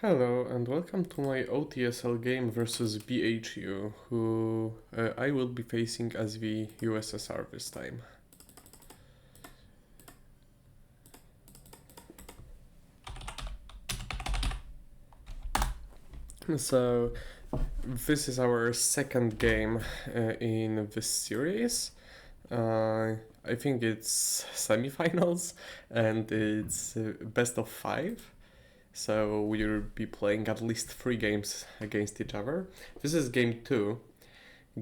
Hello and welcome to my OTSL game versus BHU, who I will be facing as the USSR this time. So this is our second game in this series. I think it's semifinals and it's best of 5. So we'll be playing at least 3 games against each other. This is game 2.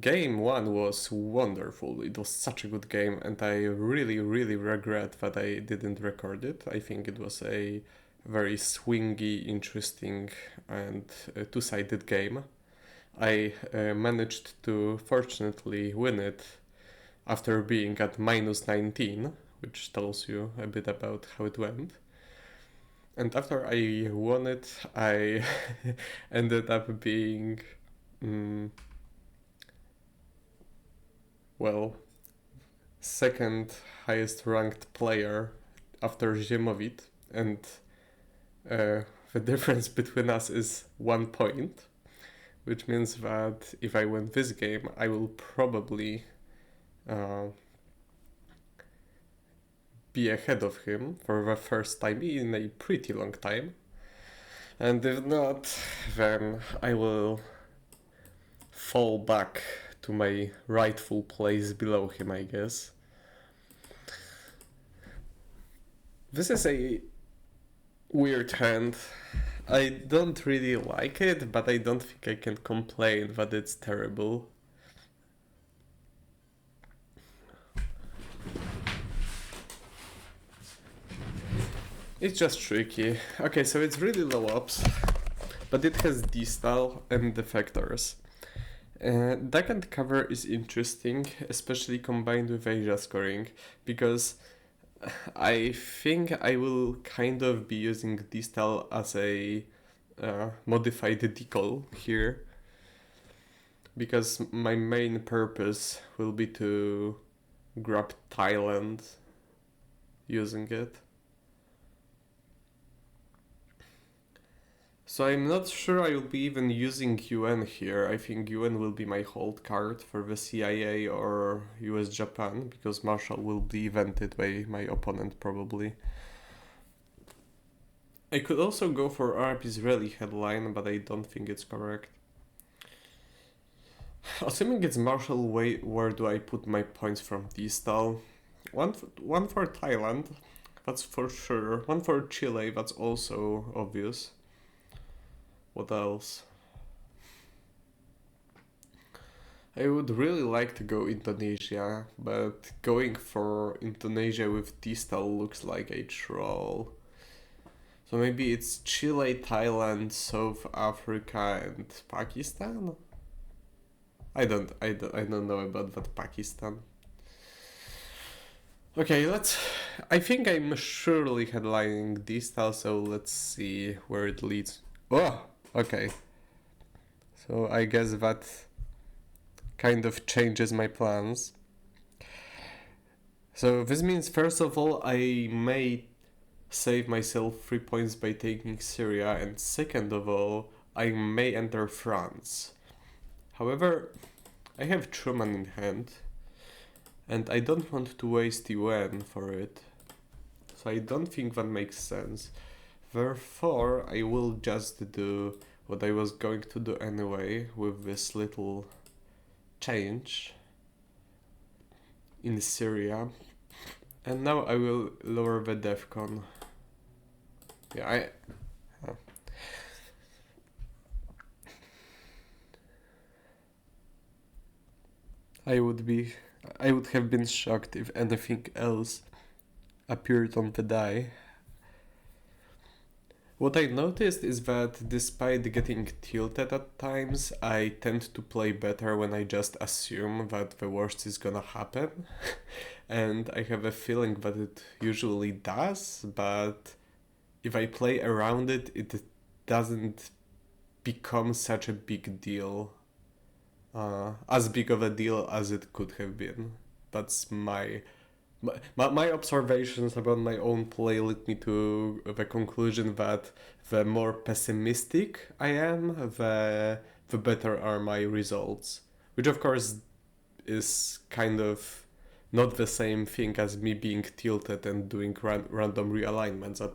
Game 1 was wonderful. It was such a good game, and I really regret that I didn't record it. I think it was a very swingy, interesting, and two-sided game. I managed to fortunately win it after being at minus 19, which tells you a bit about how it went. And after I won it, I ended up being, second highest ranked player after Ziemowit, and the difference between us is 1 point, which means that if I win this game, I will probably be ahead of him for the first time in a pretty long time. And if not, then I will fall back to my rightful place below him, I guess. This is a weird hand. I don't really like it, but I don't think I can complain that it's terrible. It's just tricky. Okay, so it's really low ops, but it has D-style and defectors. Duck and cover is interesting, especially combined with Asia scoring, because I think I will kind of be using D-style as a modified decal here, because my main purpose will be to grab Thailand using it. So I'm not sure I will be even using UN here. I think UN will be my hold card for the CIA or US Japan, because Marshall will be evented by my opponent probably. I could also go for Arab Israeli headline, but I don't think it's correct. Assuming it's Marshall, where do I put my points from D-style? One for Thailand, that's for sure. One for Chile, that's also obvious. What else? I would really like to go Indonesia, but going for Indonesia with D-style looks like a troll. So maybe it's Chile, Thailand, South Africa, and Pakistan? I don't know about that Pakistan. Okay, I think I'm surely headlining D-style, so let's see where it leads. Oh, okay. So I guess that kind of changes my plans. So this means, first of all, I may save myself 3 points by taking Syria, and second of all, I may enter France. However, I have Truman in hand, and I don't want to waste UN for it, so I don't think that makes sense. Therefore, I will just do what I was going to do anyway with this little change in Syria. And now I will lower the DEFCON. Yeah, I would have been shocked if anything else appeared on the die. What I noticed is that despite getting tilted at times, I tend to play better when I just assume that the worst is gonna happen. And I have a feeling that it usually does, but if I play around it, it doesn't become such a big deal. As big of a deal as it could have been. That's my my observations about my own play led me to the conclusion that the more pessimistic I am, the better are my results. Which of course is kind of not the same thing as me being tilted and doing random realignments at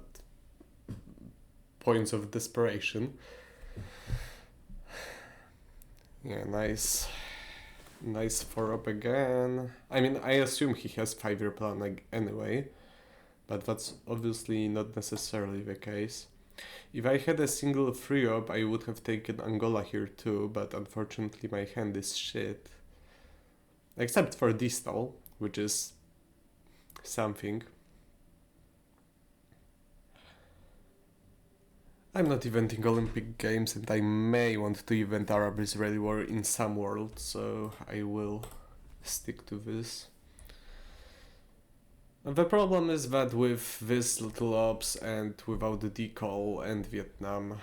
points of desperation. Yeah, nice. Nice 4-up again. I mean, I assume he has 5-year plan anyway, but that's obviously not necessarily the case. If I had a single 3-up, I would have taken Angola here too, but unfortunately my hand is shit. Except for distal, which is something. I'm not eventing Olympic Games and I may want to event Arab-Israeli war in some world, so I will stick to this. And the problem is that with this little ops and without the decal and Vietnam,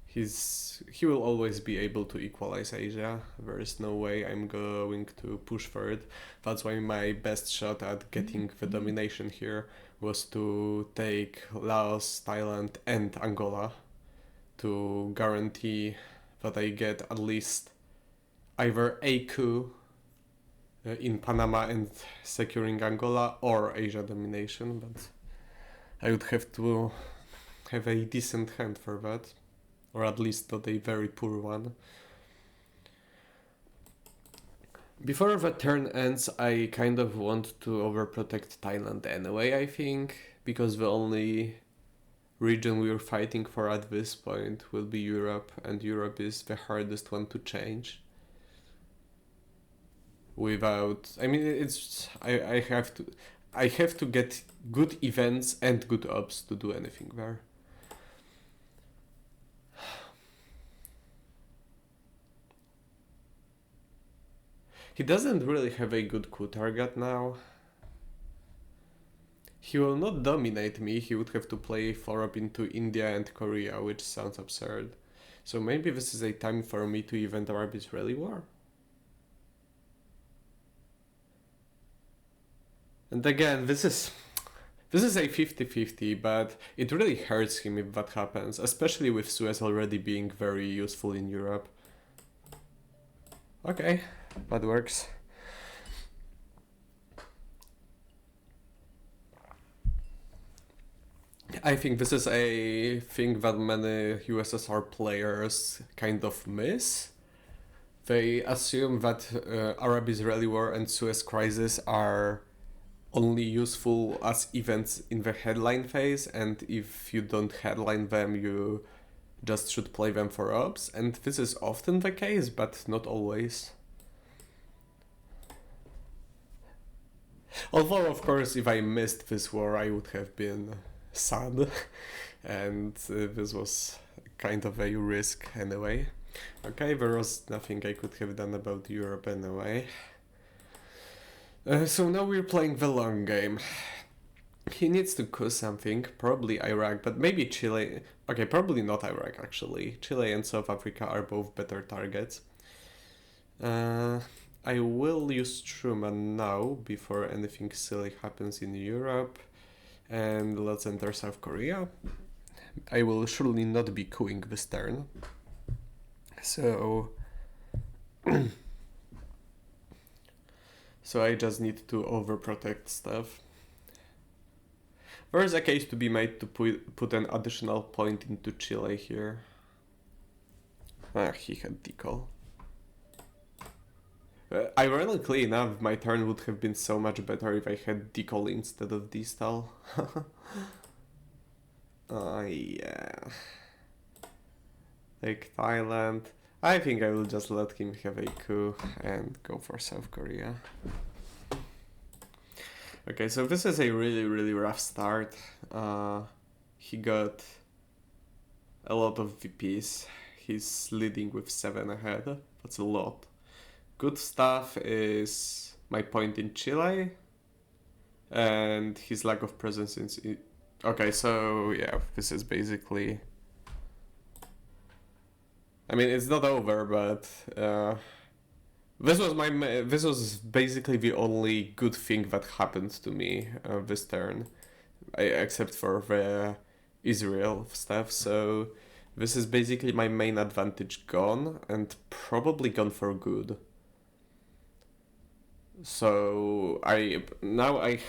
he will always be able to equalize Asia. There is no way I'm going to push for it. That's why my best shot at getting the domination here was to take Laos, Thailand and Angola to guarantee that I get at least either a coup in Panama and securing Angola or Asia domination, but I would have to have a decent hand for that, or at least not a very poor one. Before the turn ends, I kind of want to overprotect Thailand anyway, I think, because the only region we're fighting for at this point will be Europe, and Europe is the hardest one to change. Without, I mean, it's I have to get good events and good ops to do anything there. He doesn't really have a good coup target now. He will not dominate me, he would have to play 4-up into India and Korea, which sounds absurd. So maybe this is a time for me to event Arab-Israeli war? And again, this is a 50-50, but it really hurts him if that happens, especially with Suez already being very useful in Europe. Okay, that works. I think this is a thing that many USSR players kind of miss. They assume that Arab-Israeli war and Suez crisis are only useful as events in the headline phase, and if you don't headline them, you just should play them for ops, and this is often the case, but not always. Although, of course, if I missed this war, I would have been sad, and this was kind of a risk anyway. Okay, there was nothing I could have done about Europe anyway. So now we're playing the long game. He needs to coup something, probably Iraq, but maybe Chile. Okay, probably not Iraq actually. Chile and South Africa are both better targets. I will use Truman now before anything silly happens in Europe. And let's enter South Korea. I will surely not be cooing this turn. So... so I just need to overprotect stuff. There is a case to be made to put an additional point into Chile here. He had decal. Ironically enough, my turn would have been so much better if I had decal instead of distal. Yeah. Like Thailand. I think I will just let him have a coup and go for South Korea. Okay, so this is a really rough start. He got a lot of VPs. He's leading with 7 ahead. That's a lot. Good stuff is my point in Chile and his lack of presence in... Okay, so yeah, this is basically... I mean, it's not over, but this was basically the only good thing that happened to me this turn, except for the Israel stuff. So this is basically my main advantage gone, and probably gone for good. So I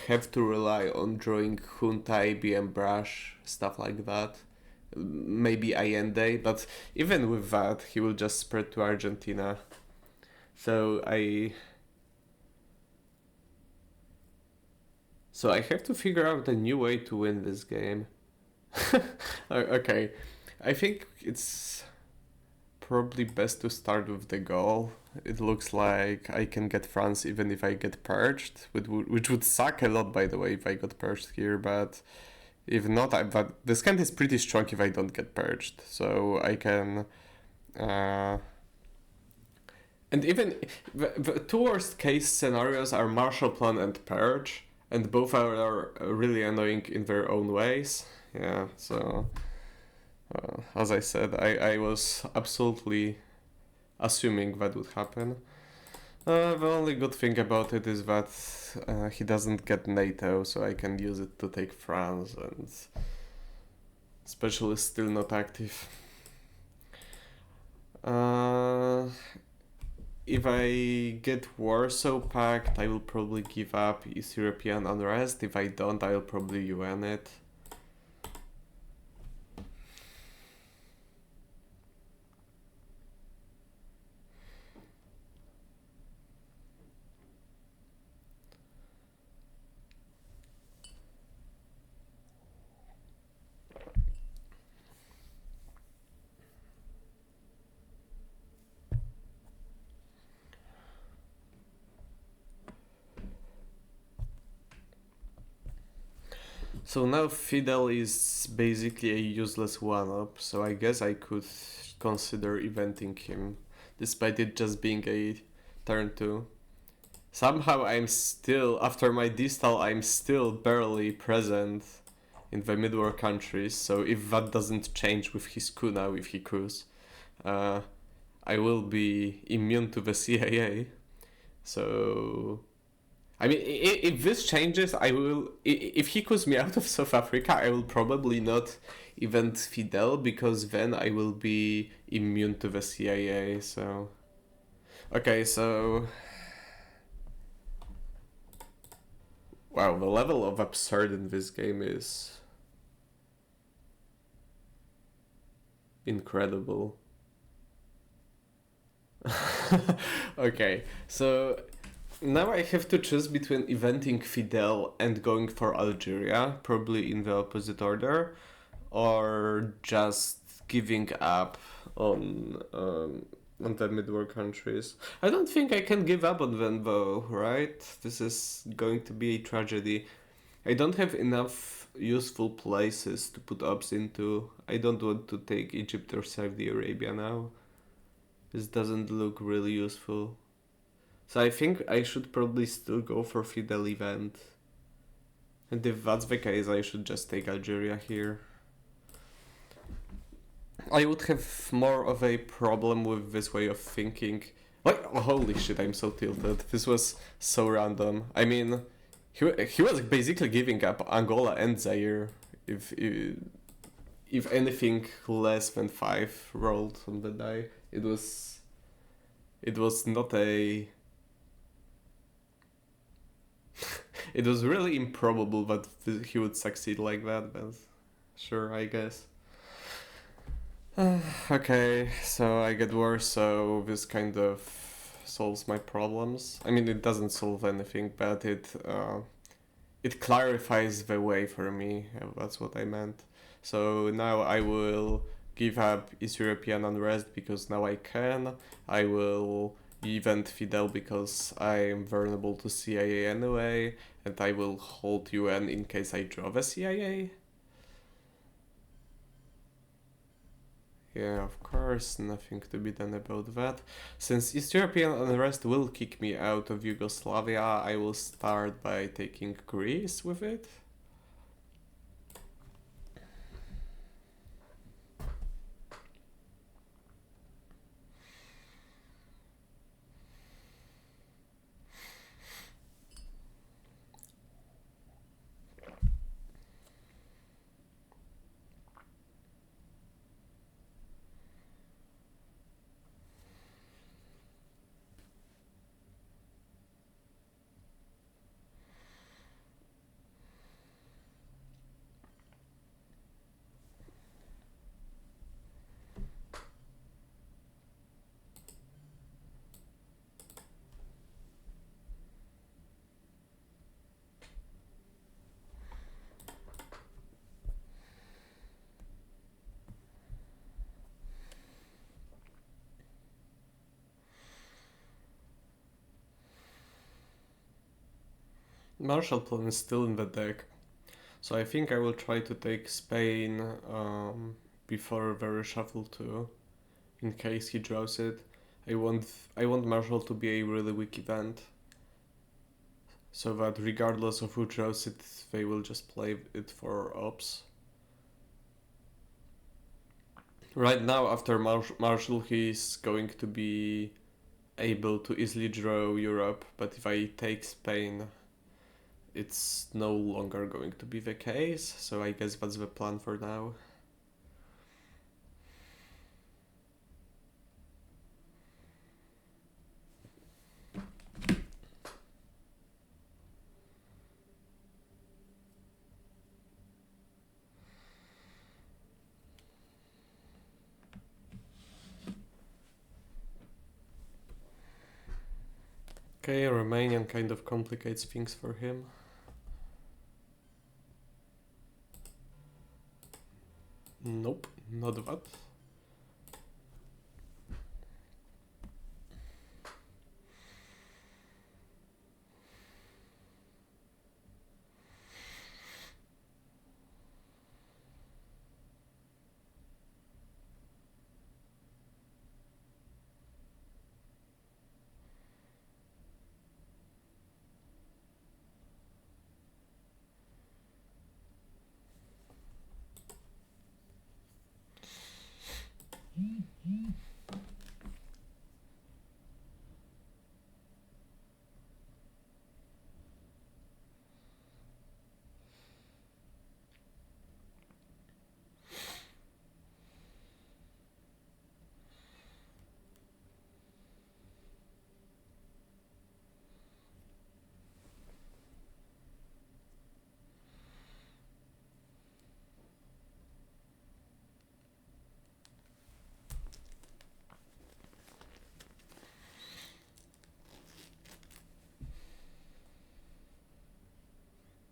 have to rely on drawing Junta, IBM Brush, stuff like that. Maybe Allende, but even with that, he will just spread to Argentina. So I have to figure out a new way to win this game. Okay, I think it's probably best to start with the goal. It looks like I can get France even if I get purged, which would suck a lot, by the way, if I got purged here. But if not, but this hand is pretty strong if I don't get purged. So I can. And even the two worst case scenarios are Marshall Plan and Purge, and both are really annoying in their own ways. Yeah, so as I said, I was absolutely assuming that would happen. The only good thing about it is that he doesn't get NATO, so I can use it to take France, and Special is still not active. If I get Warsaw Pact, I will probably give up East European unrest. If I don't, I will probably UN it. So now Fidel is basically a useless one-up, so I guess I could consider eventing him, despite it just being a turn 2. Somehow I'm still, after my distal, I'm still barely present in the mid-war countries, so if that doesn't change with his coup now, if he coups, I will be immune to the CIA. So I mean, if this changes, I will. If he calls me out of South Africa, I will probably not event Fidel because then I will be immune to the CIA. So, okay, so wow, the level of absurd in this game is incredible. Okay, so now I have to choose between eventing Fidel and going for Algeria, probably in the opposite order, or just giving up on the mid-war countries. I don't think I can give up on them though, right? This is going to be a tragedy. I don't have enough useful places to put ops into. I don't want to take Egypt or Saudi Arabia now. This doesn't look really useful. So I think I should probably still go for Fidel event. And if that's the case, I should just take Algeria here. I would have more of a problem with this way of thinking. Like, oh, holy shit, I'm so tilted. This was so random. I mean, he was basically giving up Angola and Zaire if anything less than 5 rolled on the die. It was not a it was really improbable that he would succeed like that, but sure, I guess. Okay, so I get worse, so this kind of solves my problems. I mean, it doesn't solve anything, but it clarifies the way for me. That's what I meant. So now I will give up East European unrest because now I can. I will event Fidel because I'm vulnerable to CIA anyway, and I will hold UN in case I draw the CIA. Yeah, of course, nothing to be done about that. Since East European unrest will kick me out of Yugoslavia, I will start by taking Greece with it. Marshall Plan is still in the deck, so I think I will try to take Spain before the reshuffle too, in case he draws it. I want Marshall to be a really weak event, so that regardless of who draws it, they will just play it for ops. Right now, after Marshall, he's going to be able to easily draw Europe, but if I take Spain, it's no longer going to be the case, so I guess that's the plan for now. Okay, Romanian kind of complicates things for him. Nope, not that.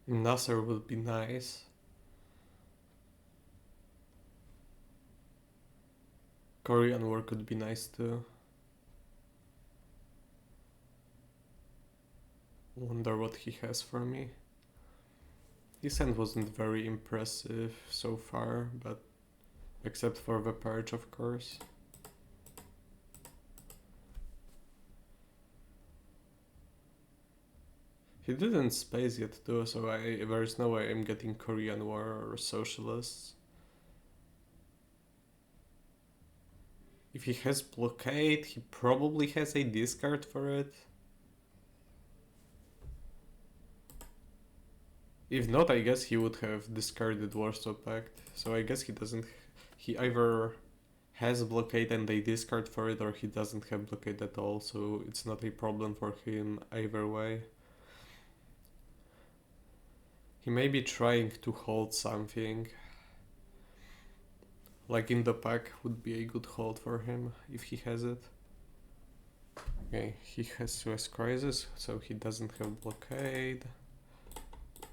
Nasser would be nice. Korean War could be nice too. Wonder what he has for me. His hand wasn't very impressive so far, but except for the purge, of course. He didn't space yet too, so there's no way I'm getting Korean War or Socialists. If he has Blockade, he probably has a discard for it. If not, I guess he would have discarded Warsaw Pact, so I guess he doesn't... He either has Blockade and they discard for it, or he doesn't have Blockade at all, so it's not a problem for him either way. He may be trying to hold something. Like in the pack would be a good hold for him if he has it. Okay, he has Suez Crisis, so he doesn't have Blockade.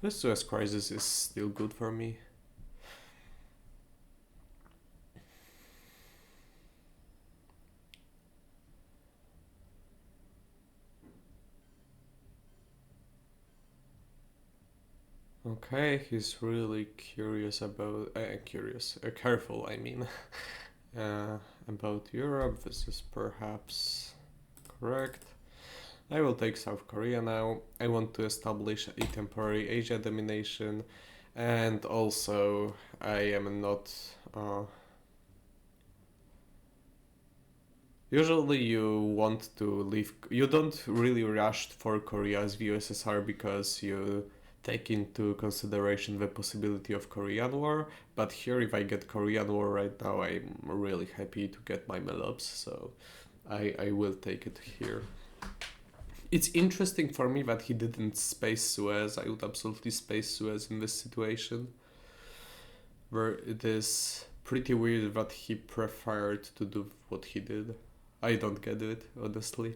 The Suez Crisis is still good for me. Okay, he's really curious about... careful, I mean. About Europe, this is perhaps correct. I will take South Korea now. I want to establish a temporary Asia domination, and also I am not... Usually you want to leave... You don't really rush for Korea as the USSR because you take into consideration the possibility of Korean War, but here if I get Korean War right now, I'm really happy to get my Melops, so I will take it here. It's interesting for me that he didn't space Suez. I would absolutely space Suez in this situation, where it is pretty weird that he preferred to do what he did. I don't get it, honestly.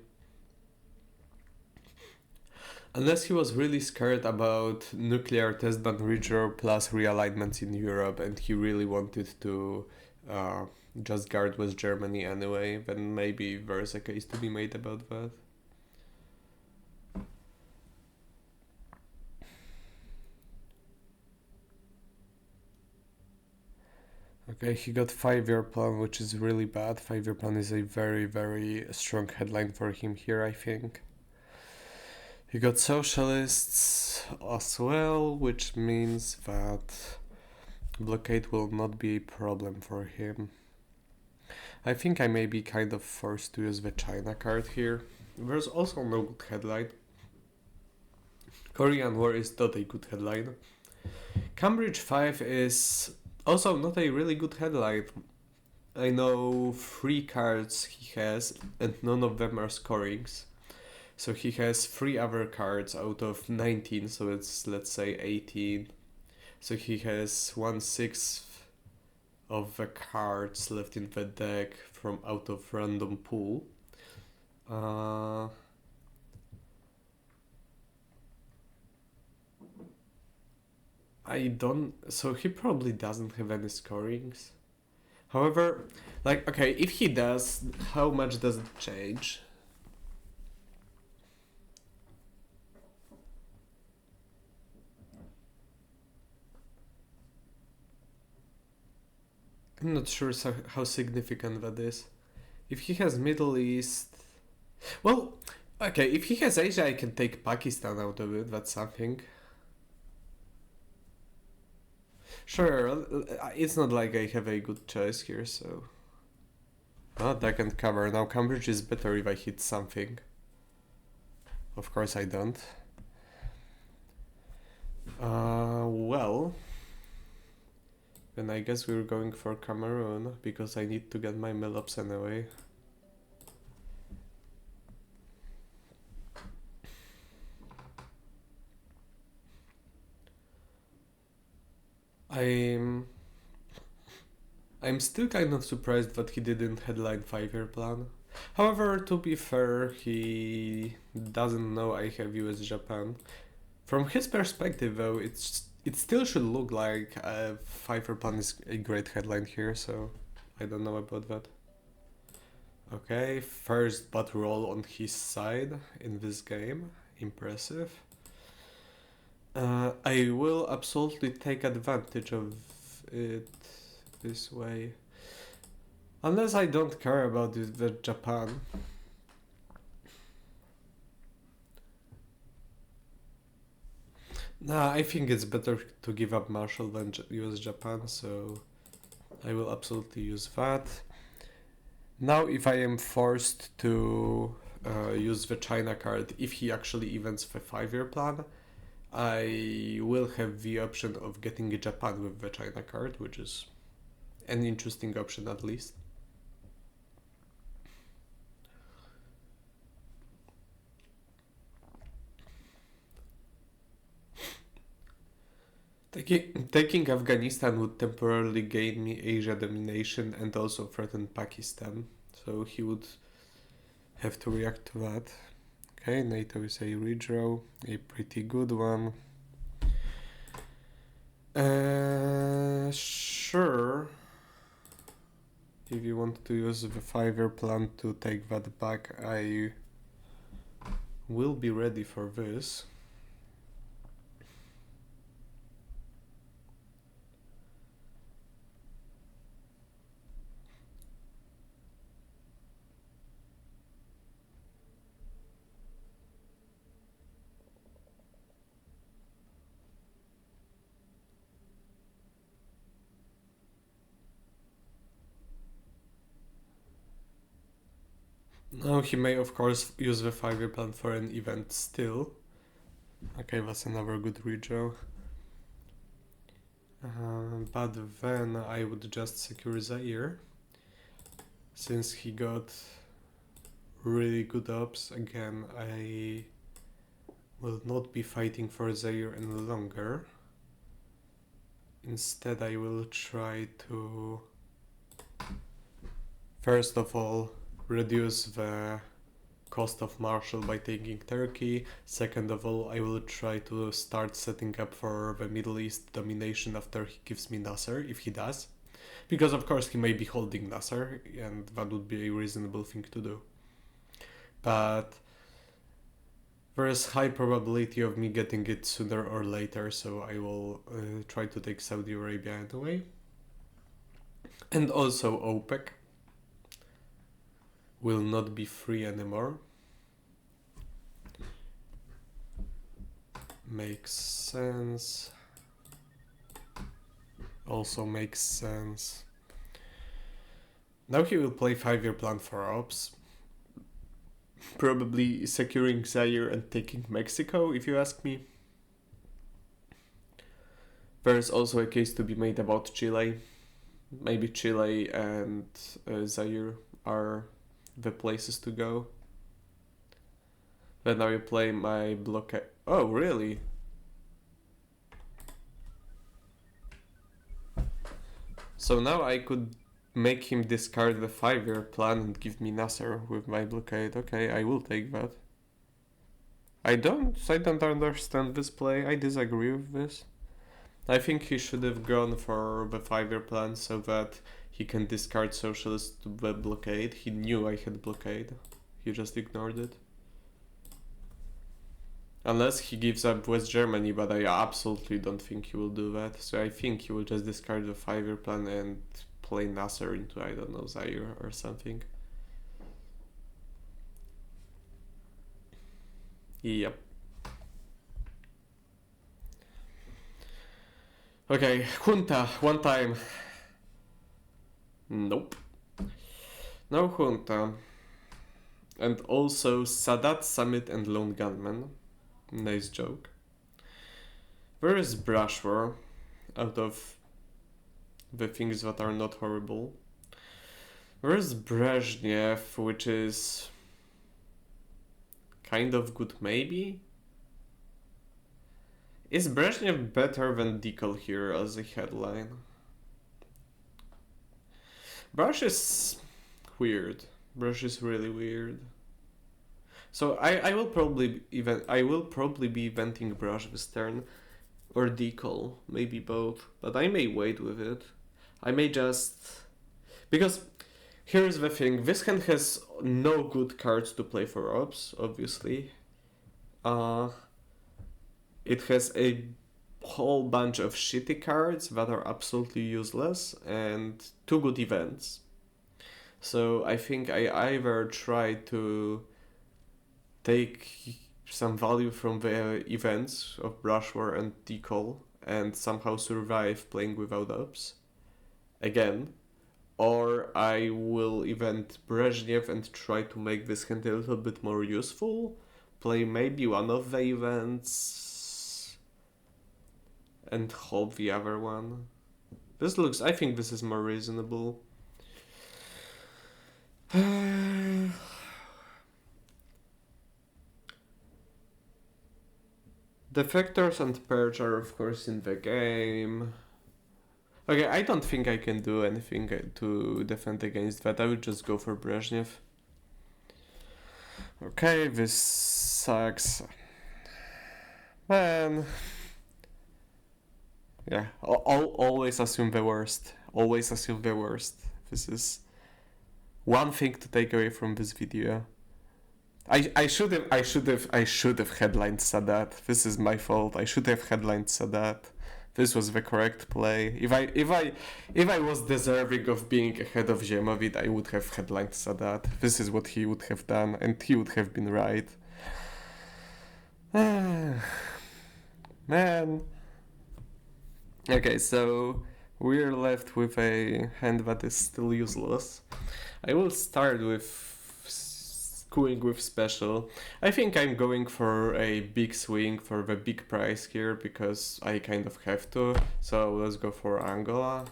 Unless he was really scared about nuclear test ban redraw plus realignments in Europe and he really wanted to just guard West Germany anyway, then maybe there's a case to be made about that. Okay, he got 5-year plan, which is really bad. 5-year plan is a very, very strong headline for him here, I think. He got socialists as well, which means that blockade will not be a problem for him. I think I may be kind of forced to use the China card here. There's also no good headline. Korean War is not a good headline. Cambridge 5 is also not a really good headline. I know 3 cards he has, and none of them are scorings. So he has 3 other cards out of 19, so it's, let's say, 18. So he has 1/6 of the cards left in the deck from out of random pool. So he probably doesn't have any scorings. However, like, okay, if he does, how much does it change? I'm not sure how significant that is. If he has Middle East... Well, okay, if he has Asia, I can take Pakistan out of it, that's something. Sure, it's not like I have a good choice here, so... Deck and cover. Now Cambridge is better if I hit something. Of course I don't. Well... Then I guess we're going for Cameroon, because I need to get my Melops anyway. I'm still kind of surprised that he didn't headline 5-year plan. However, to be fair, he doesn't know I have US Japan. From his perspective though, it still should look like a 5-year plan is a great headline here, so I don't know about that. Okay, first butt roll on his side in this game. Impressive. I will absolutely take advantage of it this way. Unless I don't care about the Japan. Nah, I think it's better to give up Marshall than use Japan, so I will absolutely use that. Now if I am forced to use the China card, if he actually events the 5-year plan, I will have the option of getting Japan with the China card, which is an interesting option at least. Taking Afghanistan would temporarily gain me Asia domination and also threaten Pakistan, so he would have to react to that. Okay, NATO is a redraw, a pretty good one. Sure. If you want to use the 5-year plan to take that back, I will be ready for this. Now he may of course use the 5-year plan for an event still. Okay, that's another good redraw. But then I would just secure Zaire. Since he got really good ops, again I will not be fighting for Zaire any longer. Instead I will try to first of all reduce the cost of Marshall by taking Turkey. Second of all, I will try to start setting up for the Middle East domination after he gives me Nasser, if he does. Because of course he may be holding Nasser, and that would be a reasonable thing to do. But there is high probability of me getting it sooner or later, so I will try to take Saudi Arabia anyway. And also OPEC will not be free anymore. Makes sense. Also makes sense. Now he will play 5-year plan for ops. Probably securing Zaire and taking Mexico, if you ask me. There's also a case to be made about Chile. Maybe Chile and Zaire are the places to go. Then now you play my blockade. Oh, really? So now I could make him discard the 5-year plan and give me Nasser with my blockade. Okay, I will take that. I don't understand this play. I disagree with this. I think he should have gone for the 5-year plan so that he can discard socialist to the blockade. He knew I had blockade. He just ignored it. Unless he gives up West Germany, but I absolutely don't think he will do that. So I think he will just discard the 5-year plan and play Nasser into, I don't know, Zaire or something. Yep. Okay, Junta, one time. Nope. No Junta. And also Sadat, Summit, and Lone Gunman. Nice joke. Where is Brush War? Out of the things that are not horrible. Where is Brezhnev, which is kind of good maybe? Is Brezhnev better than Decal here as a headline? Brush is weird. Brush is really weird. So I will probably be eventing Brush this turn, or Decal, maybe both. But I may wait with it. I may just, because here's the thing: this hand has no good cards to play for ops, obviously. It has a whole bunch of shitty cards that are absolutely useless and 2 good events. So I think I either try to take some value from the events of Brush War and Decal and somehow survive playing without ups again, or I will event Brezhnev and try to make this hand a little bit more useful, play maybe one of the events and hold the other one. I think this is more reasonable. Defectors and Purge are of course in the game. Okay, I don't think I can do anything to defend against that. I would just go for Brezhnev. Okay, this sucks. Man. Yeah, always assume the worst. Always assume the worst. This is one thing to take away from this video. I should have headlined Sadat. This is my fault. I should have headlined Sadat. This was the correct play. If I was deserving of being ahead of Ziemovid, I would have headlined Sadat. This is what he would have done, and he would have been right. Man. Okay, so we're left with a hand that is still useless. I will start with screwing with special. I think I'm going for a big swing for the big price here because I kind of have to. So let's go for Angola.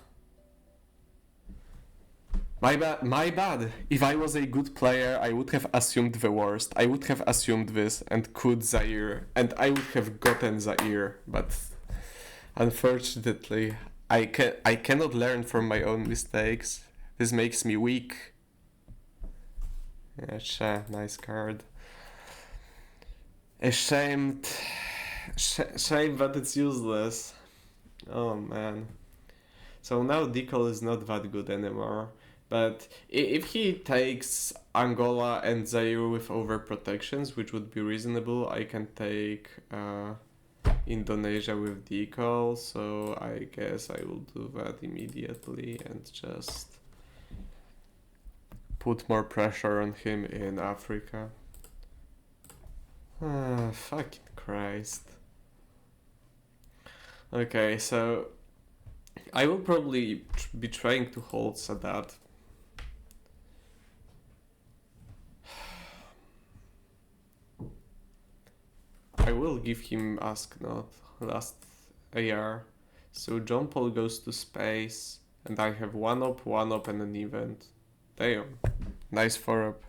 My bad. If I was a good player, I would have assumed the worst. I would have assumed this and could Zaire, and I would have gotten Zaire, but unfortunately, I cannot learn from my own mistakes. This makes me weak. Yeah, nice card. Shame that it's useless. Oh man. So now Decal is not that good anymore. But if he takes Angola and Zaire with overprotections, which would be reasonable, I can take Indonesia with decal, so I guess I will do that immediately and just put more pressure on him in Africa. Ah, fucking Christ. Okay, so I will probably be trying to hold Sadat. I will give him Ask Not last AR. So John Paul goes to space, and I have 1-up, and an event. Damn. Nice 4-up.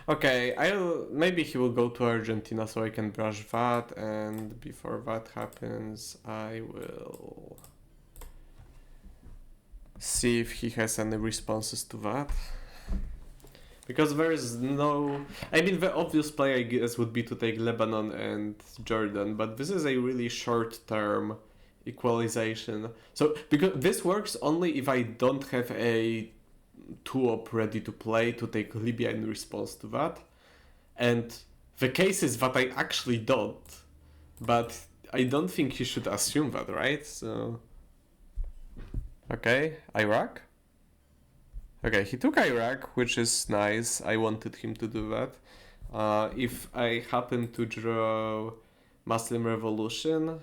Okay, maybe he will go to Argentina so I can brush that, and before that happens, I will see if he has any responses to that. Because there is no... I mean, the obvious play, I guess, would be to take Lebanon and Jordan, but this is a really short-term equalization. So, because this works only if I don't have a 2-up ready to play to take Libya in response to that. And the case is that I actually don't. But I don't think you should assume that, right? So... Okay, Iraq? Okay, he took Iraq, which is nice. I wanted him to do that. If I happen to draw Muslim Revolution,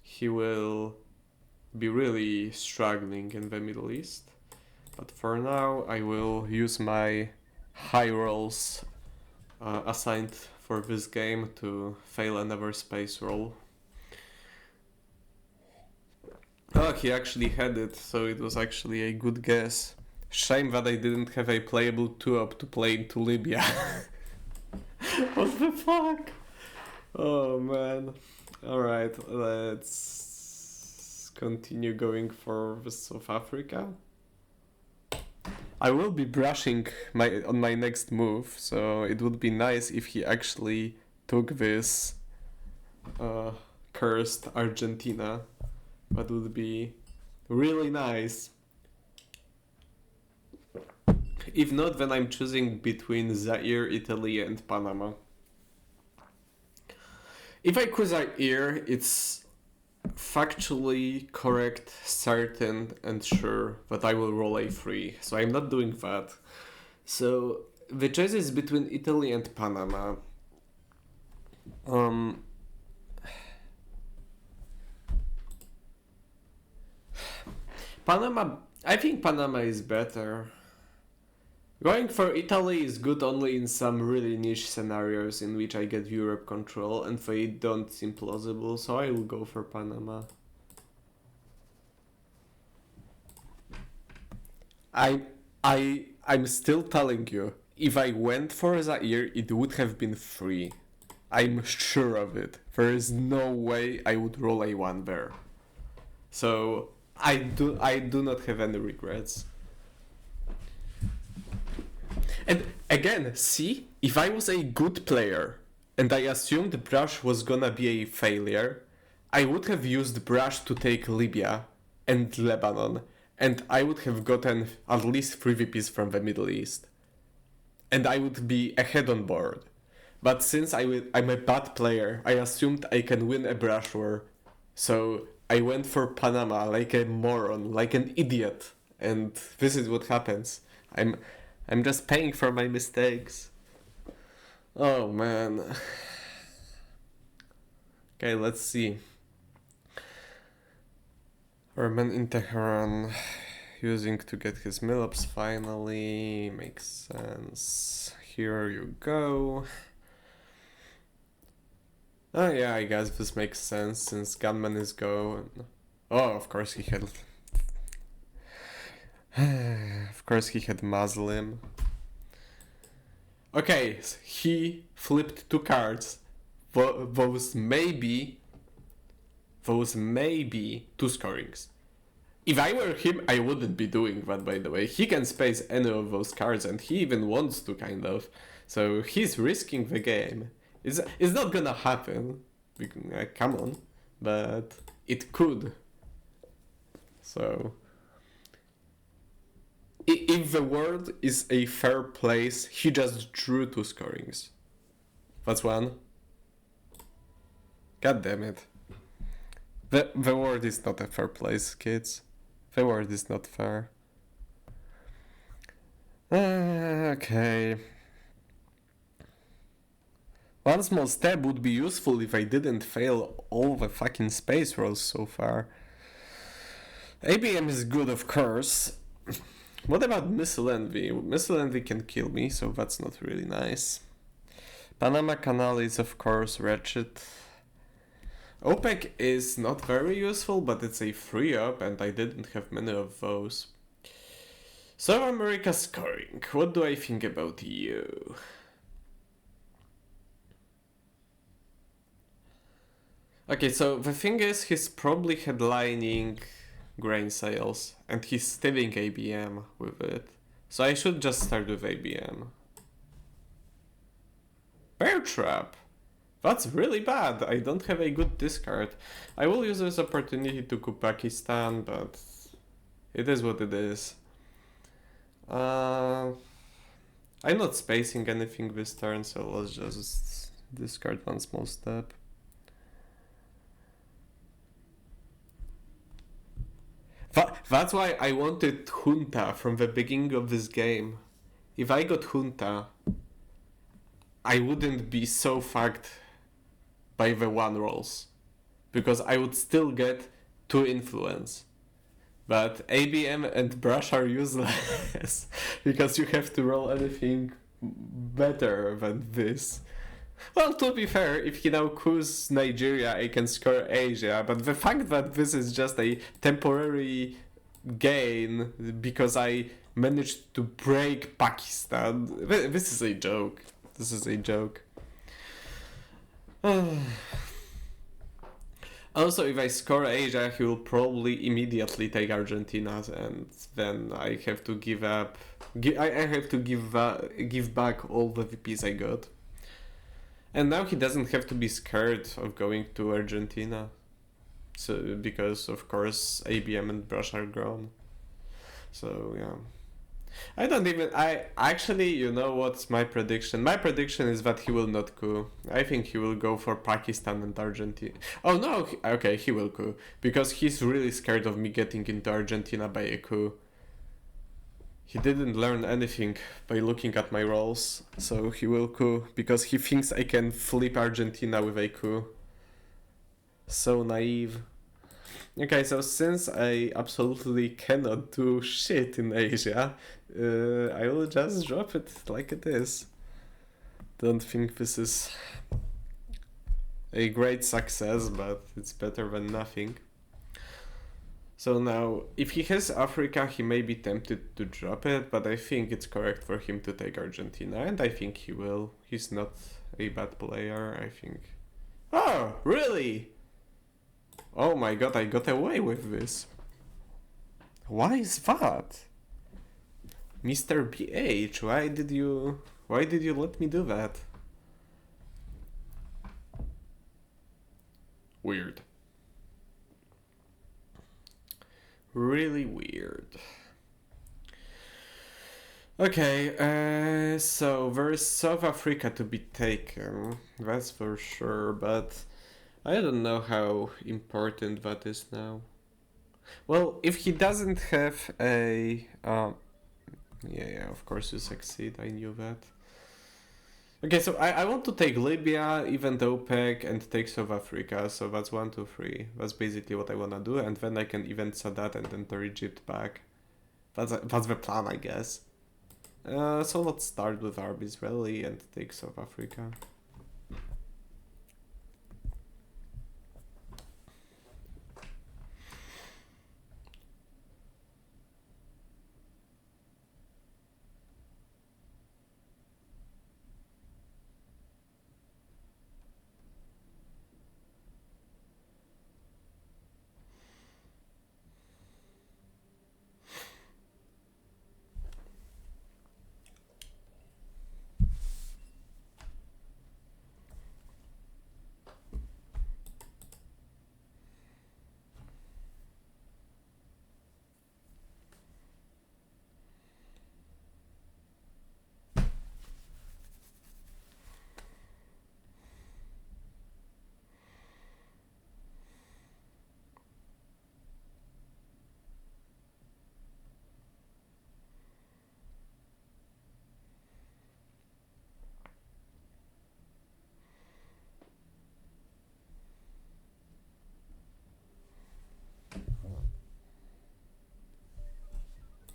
he will be really struggling in the Middle East. But for now, I will use my high rolls assigned for this game to fail another space roll. Oh, he actually had it, so it was actually a good guess. Shame that I didn't have a playable 2-up to play into Libya. What the fuck? Oh man. Alright, let's continue going for South Africa. I will be brushing on my next move, so it would be nice if he actually took this cursed Argentina. That would be really nice. If not, then I'm choosing between Zaire, Italy, and Panama. If I choose Zaire, it's factually correct, certain, and sure that I will roll a3. So I'm not doing that. So the choice is between Italy and Panama. Panama, I think Panama is better. Going for Italy is good only in some really niche scenarios in which I get Europe control and they don't seem plausible, so I will go for Panama. I'm still telling you, if I went for Zaire, it would have been free. I'm sure of it. There is no way I would roll a1 there. So I do not have any regrets. And again, see, if I was a good player and I assumed Brush was gonna be a failure, I would have used Brush to take Libya and Lebanon, and I would have gotten at least 3 VPs from the Middle East. And I would be ahead on board. But since I'm a bad player, I assumed I can win a Brush war, so I went for Panama like a moron, like an idiot, and this is what happens. I'm just paying for my mistakes. Oh man. Okay, let's see. Urban in Tehran using to get his millups finally. Makes sense. Here you go. Oh yeah, I guess this makes sense since Gunman is go. Oh, of course he had... Of course he had Muslim. Okay, he flipped 2 cards. Those may be 2 scorings. If I were him, I wouldn't be doing that, by the way. He can space any of those cards and he even wants to, kind of. So he's risking the game. It's not gonna happen. Come on. But it could. So... If the world is a fair place, he just drew two scorings. That's one. God damn it. The world is not a fair place, kids. The world is not fair. Okay. One small step would be useful if I didn't fail all the fucking space rolls so far. ABM is good, of course. What about Missile Envy? Missile Envy can kill me, so that's not really nice. Panama Canal is, of course, wretched. OPEC is not very useful, but it's a free up, and I didn't have many of those. South America scoring. What do I think about you? Okay, so the thing is, he's probably headlining grain sales, and he's stealing ABM with it. So I should just start with ABM. Bear Trap! That's really bad. I don't have a good discard. I will use this opportunity to coup Pakistan, but it is what it is. I'm not spacing anything this turn, so let's just discard one small step. That's why I wanted Junta from the beginning of this game. If I got Junta, I wouldn't be so fucked by the one rolls. Because I would still get 2 influence. But ABM and Brush are useless. Because you have to roll anything better than this. Well, to be fair, if he now coups Nigeria, I can score Asia, but the fact that this is just a temporary gain because I managed to break Pakistan, this is a joke. This is a joke. Also, if I score Asia, he will probably immediately take Argentina, and then I have to give up. I have to give back all the VPs I got. And now he doesn't have to be scared of going to Argentina. So, because of course ABM and Brush are grown. So yeah. I actually, you know what's my prediction? My prediction is that he will not coup. I think he will go for Pakistan and Argentina. Oh no, okay, he will coup. Because he's really scared of me getting into Argentina by a coup. He didn't learn anything by looking at my rolls, so he will coup because he thinks I can flip Argentina with a coup. So naive. Okay, so since I absolutely cannot do shit in Asia, I will just drop it like it is. Don't think this is a great success, but it's better than nothing. So now, if he has Africa, he may be tempted to drop it, but I think it's correct for him to take Argentina, and I think he will. He's not a bad player, I think. Oh, really? Oh my god, I got away with this. Why is that? Mr. BH, why did you let me do that? Weird. Really weird. Okay, so there's South Africa to be taken, that's for sure, but I don't know how important that is now. Well, if he doesn't have a... yeah, of course you succeed, I knew that. Okay, so I want to take Libya, event OPEC, and take South Africa, so that's 1, 2, 3. That's basically what I wanna do, and then I can event Sadat and enter Egypt back. That's the plan, I guess. So let's start with Arab Israeli and take South Africa.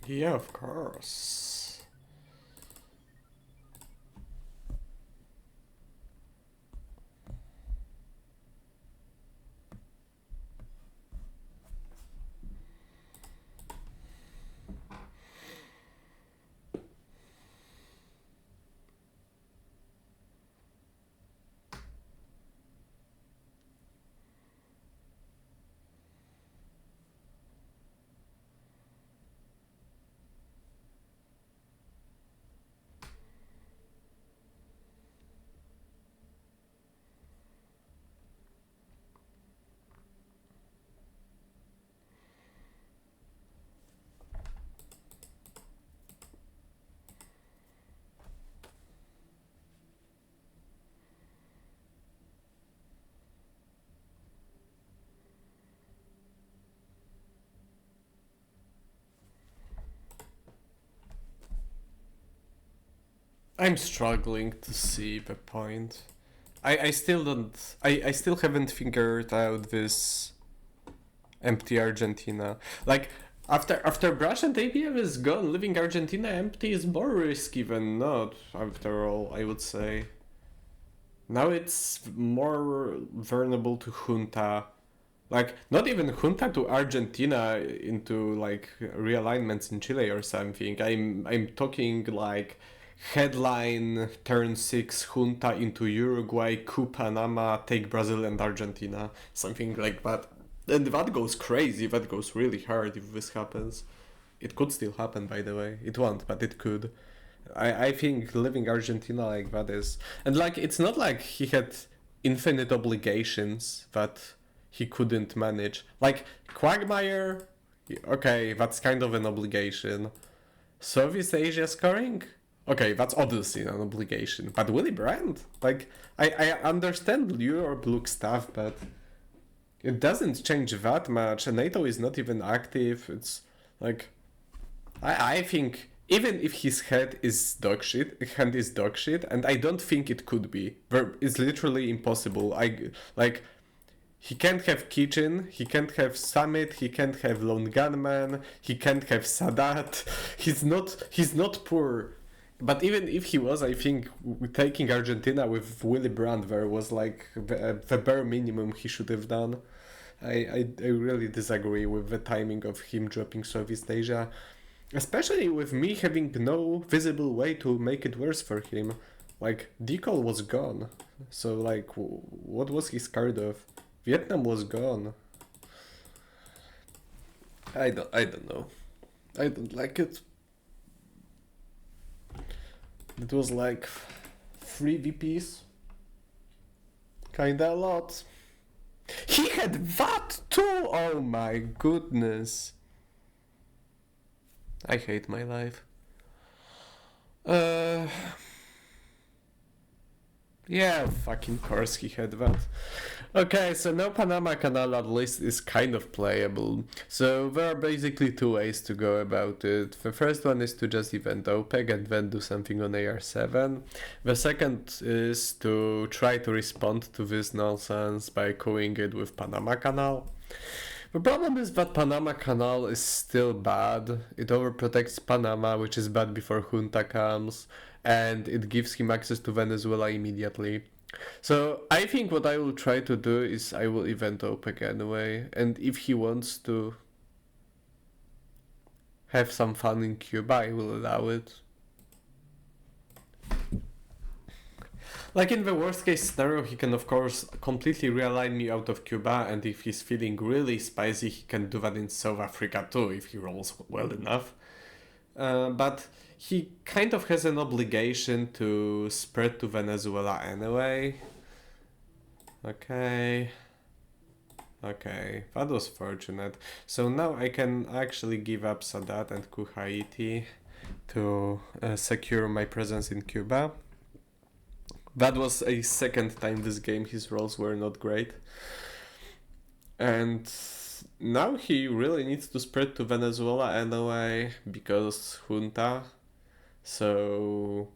Yeah, of course. I'm struggling to see the point. I still don't. I still haven't figured out this empty Argentina. Like after Brush and ABF is gone, leaving Argentina empty is more risky than not. After all, I would say. Now it's more vulnerable to junta. Like not even junta to Argentina into like realignments in Chile or something. I'm talking like headline turn 6 junta into Uruguay, coup Panama, take Brazil and Argentina, something like that. And that goes crazy. That goes really hard if this happens. It could still happen, by the way. It won't, but it could. I think living Argentina like that is, and like it's not like he had infinite obligations that he couldn't manage. Like Quagmire, okay, that's kind of an obligation. Southeast Asia scoring, okay, that's obviously an obligation. But Willy Brandt, like I understand Europe look stuff, but it doesn't change that much. And NATO is not even active. It's like I think even if his head is dog shit, hand is dog shit, and I don't think it could be. It's literally impossible. I like he can't have Kitchen, he can't have Summit, he can't have Lone Gunman, he can't have Sadat. He's not poor. But even if he was, I think taking Argentina with Willy Brandt there was like the bare minimum he should have done. I really disagree with the timing of him dropping Southeast Asia. Especially with me having no visible way to make it worse for him. Like, Decol was gone. So, like, what was he scared of? Vietnam was gone. I don't know. I don't like it. It was like 3 VPs. Kinda a lot. He had that too! Oh my goodness. I hate my life. Uh, yeah, fucking course he had that. Okay, so now Panama Canal at least is kind of playable. So there are basically two ways to go about it. The first one is to just event OPEC and then do something on AR7. The second is to try to respond to this nonsense by cooling it with Panama Canal. The problem is that Panama Canal is still bad. It overprotects Panama, which is bad before junta comes, and it gives him access to Venezuela immediately. So I think what I will try to do is I will event OPEC anyway, and if he wants to have some fun in Cuba, I will allow it. Like in the worst case scenario, he can of course completely realign me out of Cuba, and if he's feeling really spicy, he can do that in South Africa too, if he rolls well enough. But he kind of has an obligation to spread to Venezuela anyway. Okay. Okay, that was fortunate. So now I can actually give up Sadat and Kuhaiti to secure my presence in Cuba. That was a second time this game his rolls were not great. And now he really needs to spread to Venezuela anyway because junta. So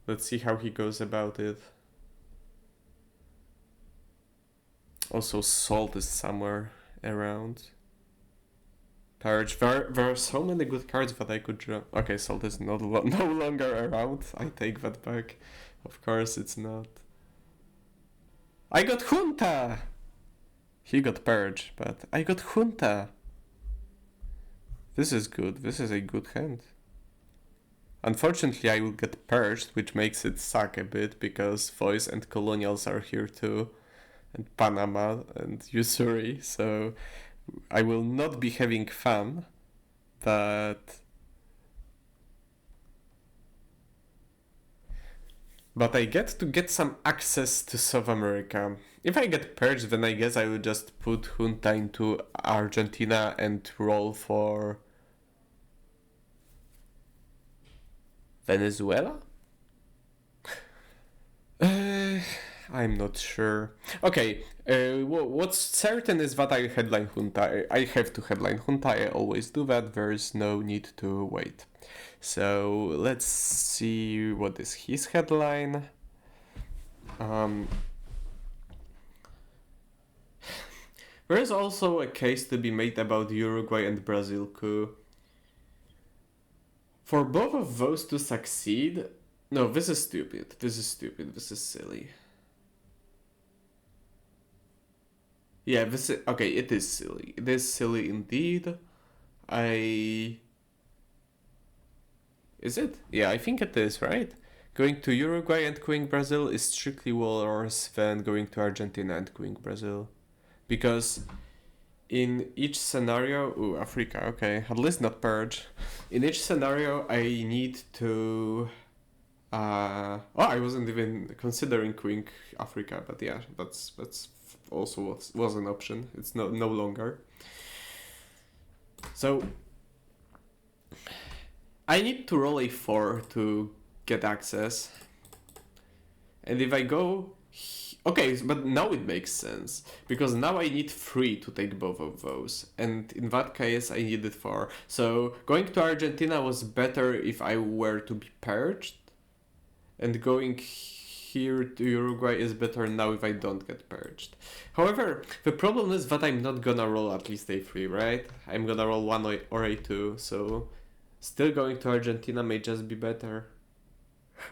let's see how he goes about it. Also, salt is somewhere around. Purge. There are so many good cards that I could draw. Okay, Salt is no longer around. I take that back. Of course, it's not. I got Junta! He got Purge, but I got Junta. This is good. This is a good hand. Unfortunately, I will get Purged, which makes it suck a bit, because Voice and Colonials are here too. And Panama and Usuri, so I will not be having fun, but I get to get some access to South America. If I get purged, then I guess I will just put Junta into Argentina and roll for Venezuela? I'm not sure. Okay, what's certain is that I headline Junta. I have to headline Junta, I always do that, there's no need to wait. So let's see what is his headline. There is also a case to be made about Uruguay and Brazil coup. For both of those to succeed... No, this is stupid. This is stupid. This is silly. Yeah, this is... Okay, it is silly. It is silly indeed. Is it? Yeah, I think it is, right? Going to Uruguay and queuing Brazil is strictly worse than going to Argentina and queuing Brazil. Because in each scenario... Ooh, Africa, okay. At least not Purge. In each scenario, I need to... I wasn't even considering queuing Africa, but yeah, that's also was an option. It's no longer. So I need to roll a 4 to get access. And if I go... Okay, but now it makes sense. Because now I need 3 to take both of those. And in that case, I needed 4. So going to Argentina was better if I were to be purged. And going here to Uruguay is better now if I don't get purged. However, the problem is that I'm not gonna roll at least a 3, right? I'm gonna roll 1 or a 2, so still going to Argentina may just be better.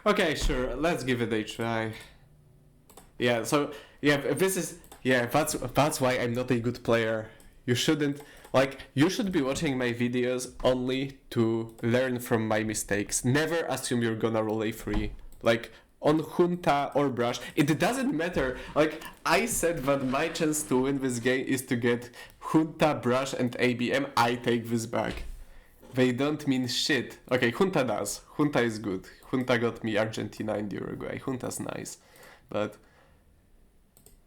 Okay, sure, let's give it a try. Yeah, so, yeah, this is... Yeah, that's why I'm not a good player. You shouldn't... Like, you should be watching my videos only to learn from my mistakes. Never assume you're gonna roll a 3. Like, on Junta or Brush, it doesn't matter. Like, I said that my chance to win this game is to get Junta, Brush, and ABM. I take this back. They don't mean shit. Okay, Junta does. Junta is good. Junta got me Argentina and Uruguay. Junta's nice. But...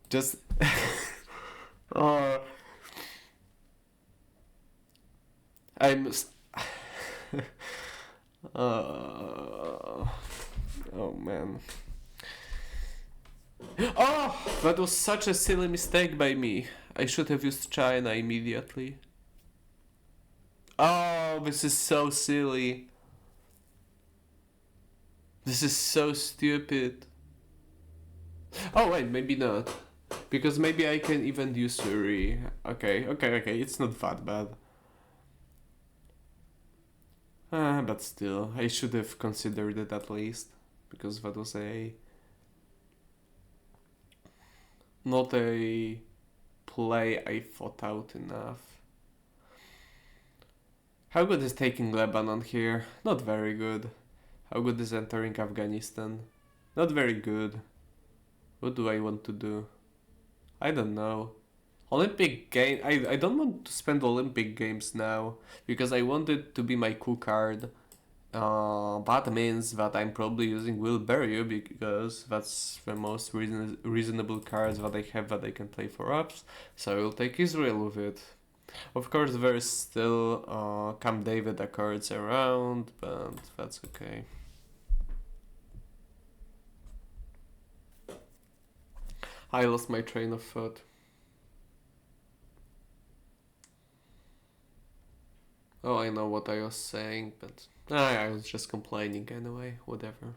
Just... I'm... Oh man. Oh! That was such a silly mistake by me. I should have used China immediately. Oh, this is so silly. This is so stupid. Oh wait, maybe not. Because maybe I can even use Suri. Okay, it's not that bad. But still, I should have considered it at least. Because that was not a play I thought out enough. How good is taking Lebanon here? Not very good. How good is entering Afghanistan? Not very good. What do I want to do? I don't know. Olympic game... I don't want to spend Olympic games now. Because I want it to be my coup card. That means that I'm probably using Will Bury You because that's the most reasonable cards that I have that I can play for ups. So I will take Israel with it. Of course, there is still Camp David cards around, but that's okay. I lost my train of thought. Oh, I know what I was saying, but I was just complaining anyway, whatever.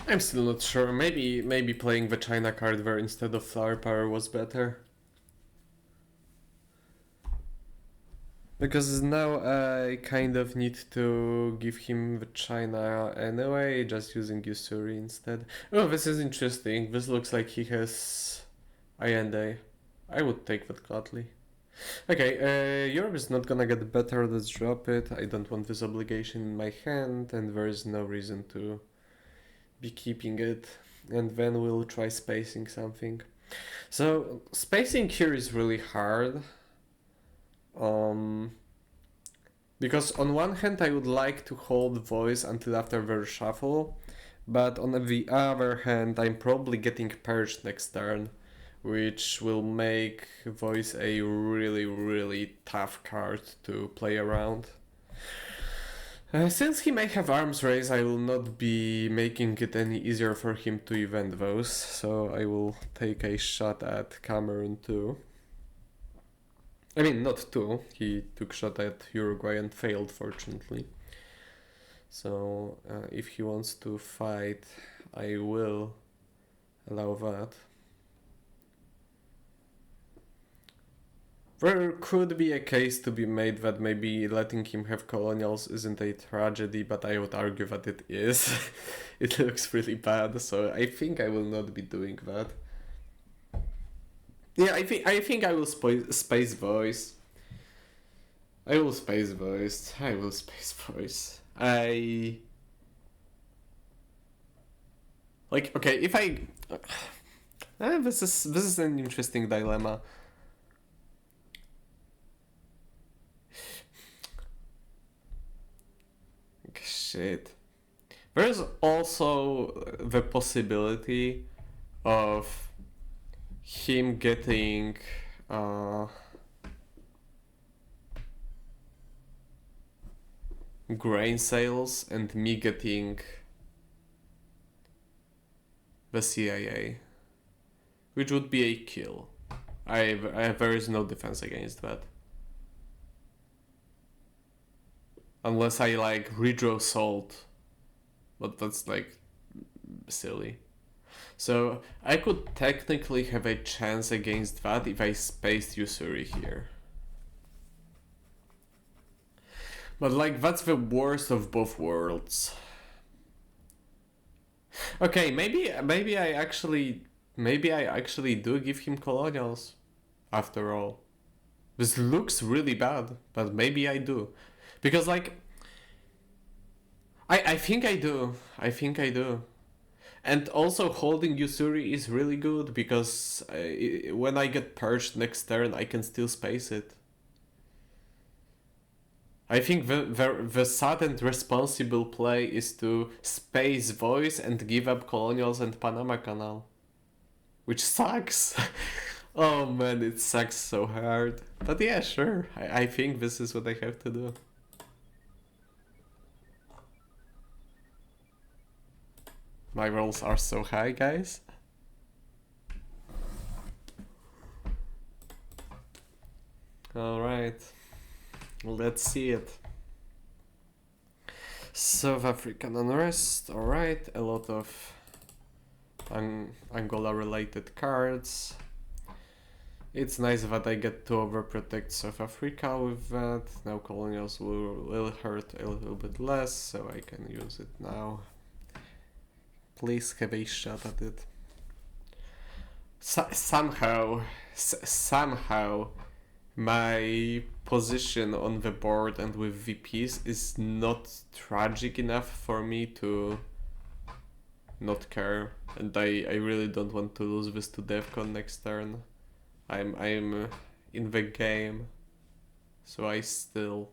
I'm still not sure. Maybe playing the China card there instead of flower power was better. Because now I kind of need to give him the China anyway, just using Usuri instead. Oh, this is interesting. This looks like he has I&A. I would take that gladly. Okay, Europe is not gonna get better, let's drop it. I don't want this obligation in my hand, and there is no reason to be keeping it. And then we'll try spacing something. So, spacing here is really hard. Because on one hand I would like to hold voice until after the reshuffle, but on the other hand I'm probably getting purged next turn, which will make voice a really tough card to play around. Since he may have arms race, I will not be making it any easier for him to event those, so I will take a shot at Cameroon too. I mean, not two. He took shot at Uruguay and failed, fortunately. So, if he wants to fight, I will allow that. There could be a case to be made that maybe letting him have colonials isn't a tragedy, but I would argue that it is. It looks really bad, so I think I will not be doing that. Yeah, I think I will space voice. I will space voice. I will space voice. Like, okay, if I this is an interesting dilemma. Shit. There's also the possibility of him getting grain sales and me getting the CIA, which would be a kill. There is no defense against that. Unless I like redraw salt, but that's like silly. So I could technically have a chance against that if I spaced Usuri here. But like that's the worst of both worlds. Okay, maybe I actually do give him colonials after all. This looks really bad, but maybe I do. Because like I think I do. I think I do. And also holding Usuri is really good because when I get purged next turn I can still space it. I think the sad and responsible play is to space voice and give up colonials and Panama Canal. Which sucks. Oh man, it sucks so hard. But yeah, sure. I think this is what I have to do. My rolls are so high, guys. Alright. Let's see it. South African unrest. Alright. A lot of Angola related cards. It's nice that I get to overprotect South Africa with that. Now colonials will hurt a little bit less, so I can use it now. Please have a shot at it. Somehow, my position on the board and with VPs is not tragic enough for me to not care, and I really don't want to lose this to DevCon next turn. I'm in the game, so I still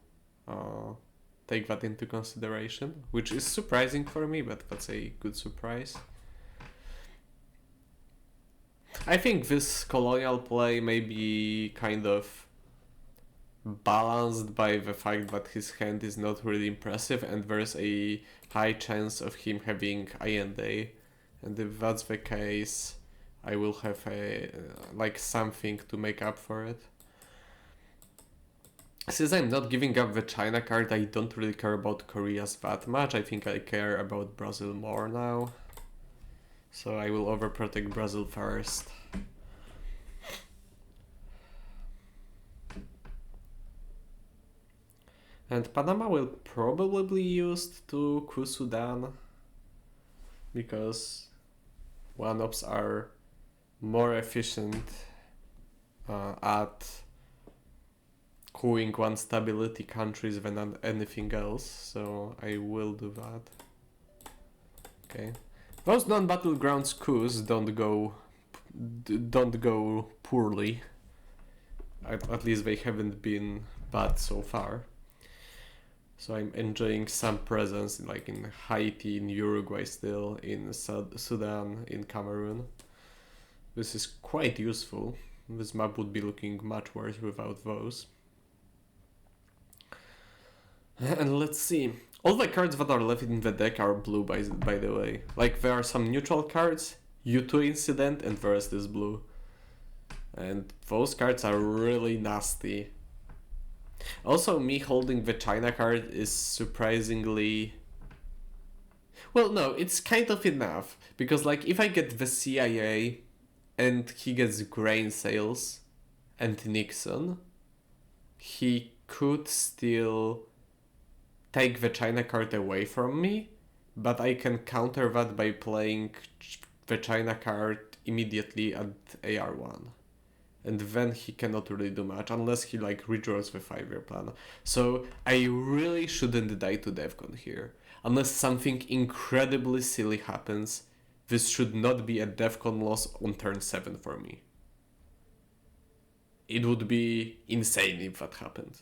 take that into consideration, which is surprising for me, but that's a good surprise. I think this colonial play may be kind of balanced by the fact that his hand is not really impressive and there's a high chance of him having I&A, and if that's the case I will have a like something to make up for it. Since I'm not giving up the China card, I don't really care about Korea's that much. I think I care about Brazil more now. So I will overprotect Brazil first. And Panama will probably be used to coup Sudan because one-ups are more efficient at cooing one stability countries than anything else, so I will do that. Okay. Those non-battlegrounds coups don't go poorly. At least they haven't been bad so far. So I'm enjoying some presence like in Haiti, in Uruguay still, in Sudan, in Cameroon. This is quite useful. This map would be looking much worse without those. And let's see. All the cards that are left in the deck are blue, by the way. Like, there are some neutral cards, U2 Incident, and the rest is blue. And those cards are really nasty. Also, me holding the China card is surprisingly... Well, no, it's kind of enough. Because, like, if I get the CIA and he gets grain sales and Nixon, he could still take the China card away from me, but I can counter that by playing the China card immediately at AR1. And then he cannot really do much unless he like redraws the 5-year plan. So I really shouldn't die to DEFCON here. Unless something incredibly silly happens, this should not be a DEFCON loss on turn 7 for me. It would be insane if that happened.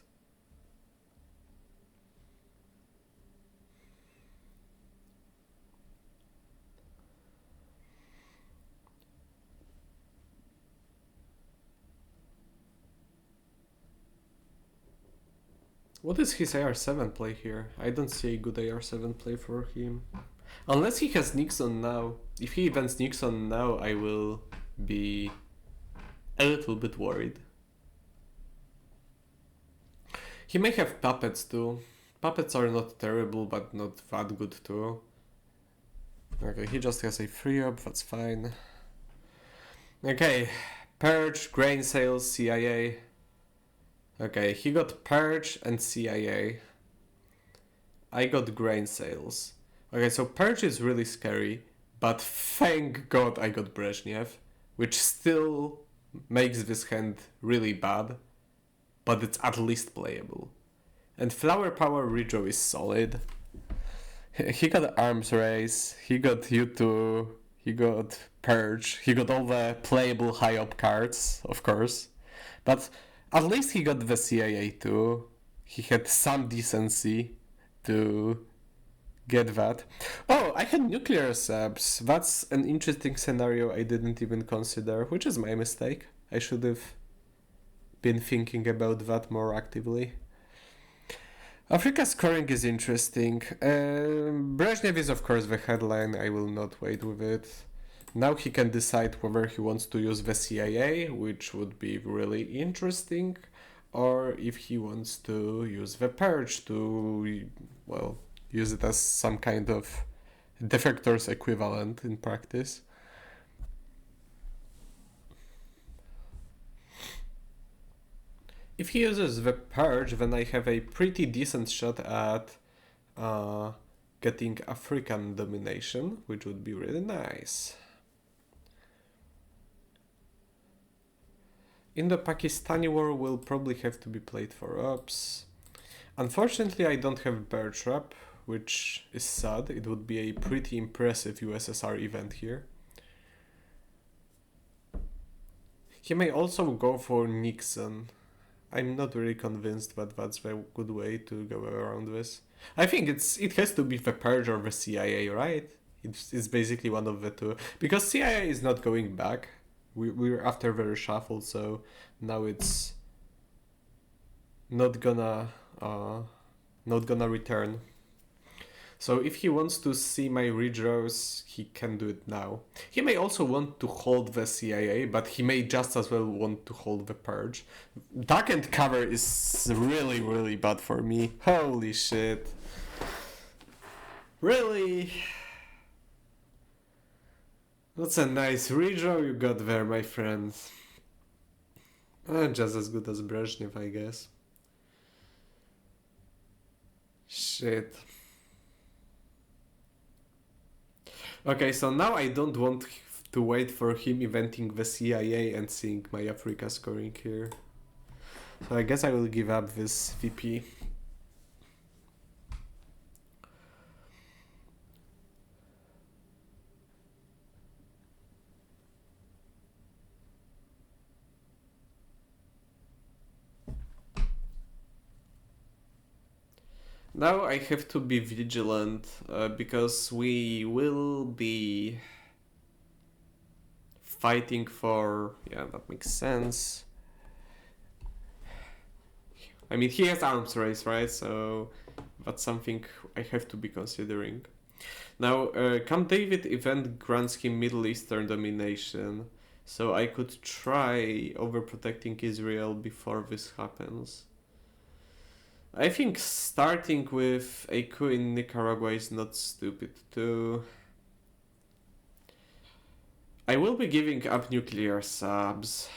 What is his AR7 play here? I don't see a good AR7 play for him. Unless he has Nixon now. If he events Nixon now, I will be a little bit worried. He may have puppets too. Puppets are not terrible, but not that good too. Okay, he just has a 3-up, that's fine. Okay, Purge, Grain Sales, CIA. Okay, he got Purge and CIA. I got Grain Sales. Okay, so Purge is really scary, but thank God I got Brezhnev, which still makes this hand really bad, but it's at least playable. And Flower Power redraw is solid. He got Arms Race, he got U2, he got Purge, he got all the playable high-up cards, of course. But at least he got the CIA too. He had some decency to get that. Oh, I had nuclear subs. That's an interesting scenario I didn't even consider, which is my mistake. I should have been thinking about that more actively. Africa scoring is interesting. Brezhnev is of course the headline, I will not wait with it. Now he can decide whether he wants to use the CIA, which would be really interesting, or if he wants to use the Purge to, well, use it as some kind of defector's equivalent in practice. If he uses the Purge, then I have a pretty decent shot at getting African domination, which would be really nice. Indo-Pakistani war will probably have to be played for ups. Unfortunately, I don't have Bear Trap, which is sad. It would be a pretty impressive USSR event here. He may also go for Nixon. I'm not really convinced that that's a good way to go around this. I think it has to be the Purge or the CIA, right? It's basically one of the two. Because CIA is not going back. We're after the reshuffle, so now it's not gonna return. So if he wants to see my redraws, he can do it now. He may also want to hold the CIA, but he may just as well want to hold the Purge. Duck and cover is really, really bad for me. Holy shit. Really? That's a nice redraw you got there, my friend. Just as good as Brezhnev, I guess. Shit. Okay, so now I don't want to wait for him eventing the CIA and seeing my Africa scoring here. So I guess I will give up this VP. Now I have to be vigilant because we will be fighting for... Yeah, that makes sense. I mean, he has arms race, right? So that's something I have to be considering. Now, Camp David event grants him Middle Eastern domination, so I could try overprotecting Israel before this happens. I think starting with a coup in Nicaragua is not stupid too. I will be giving up nuclear subs.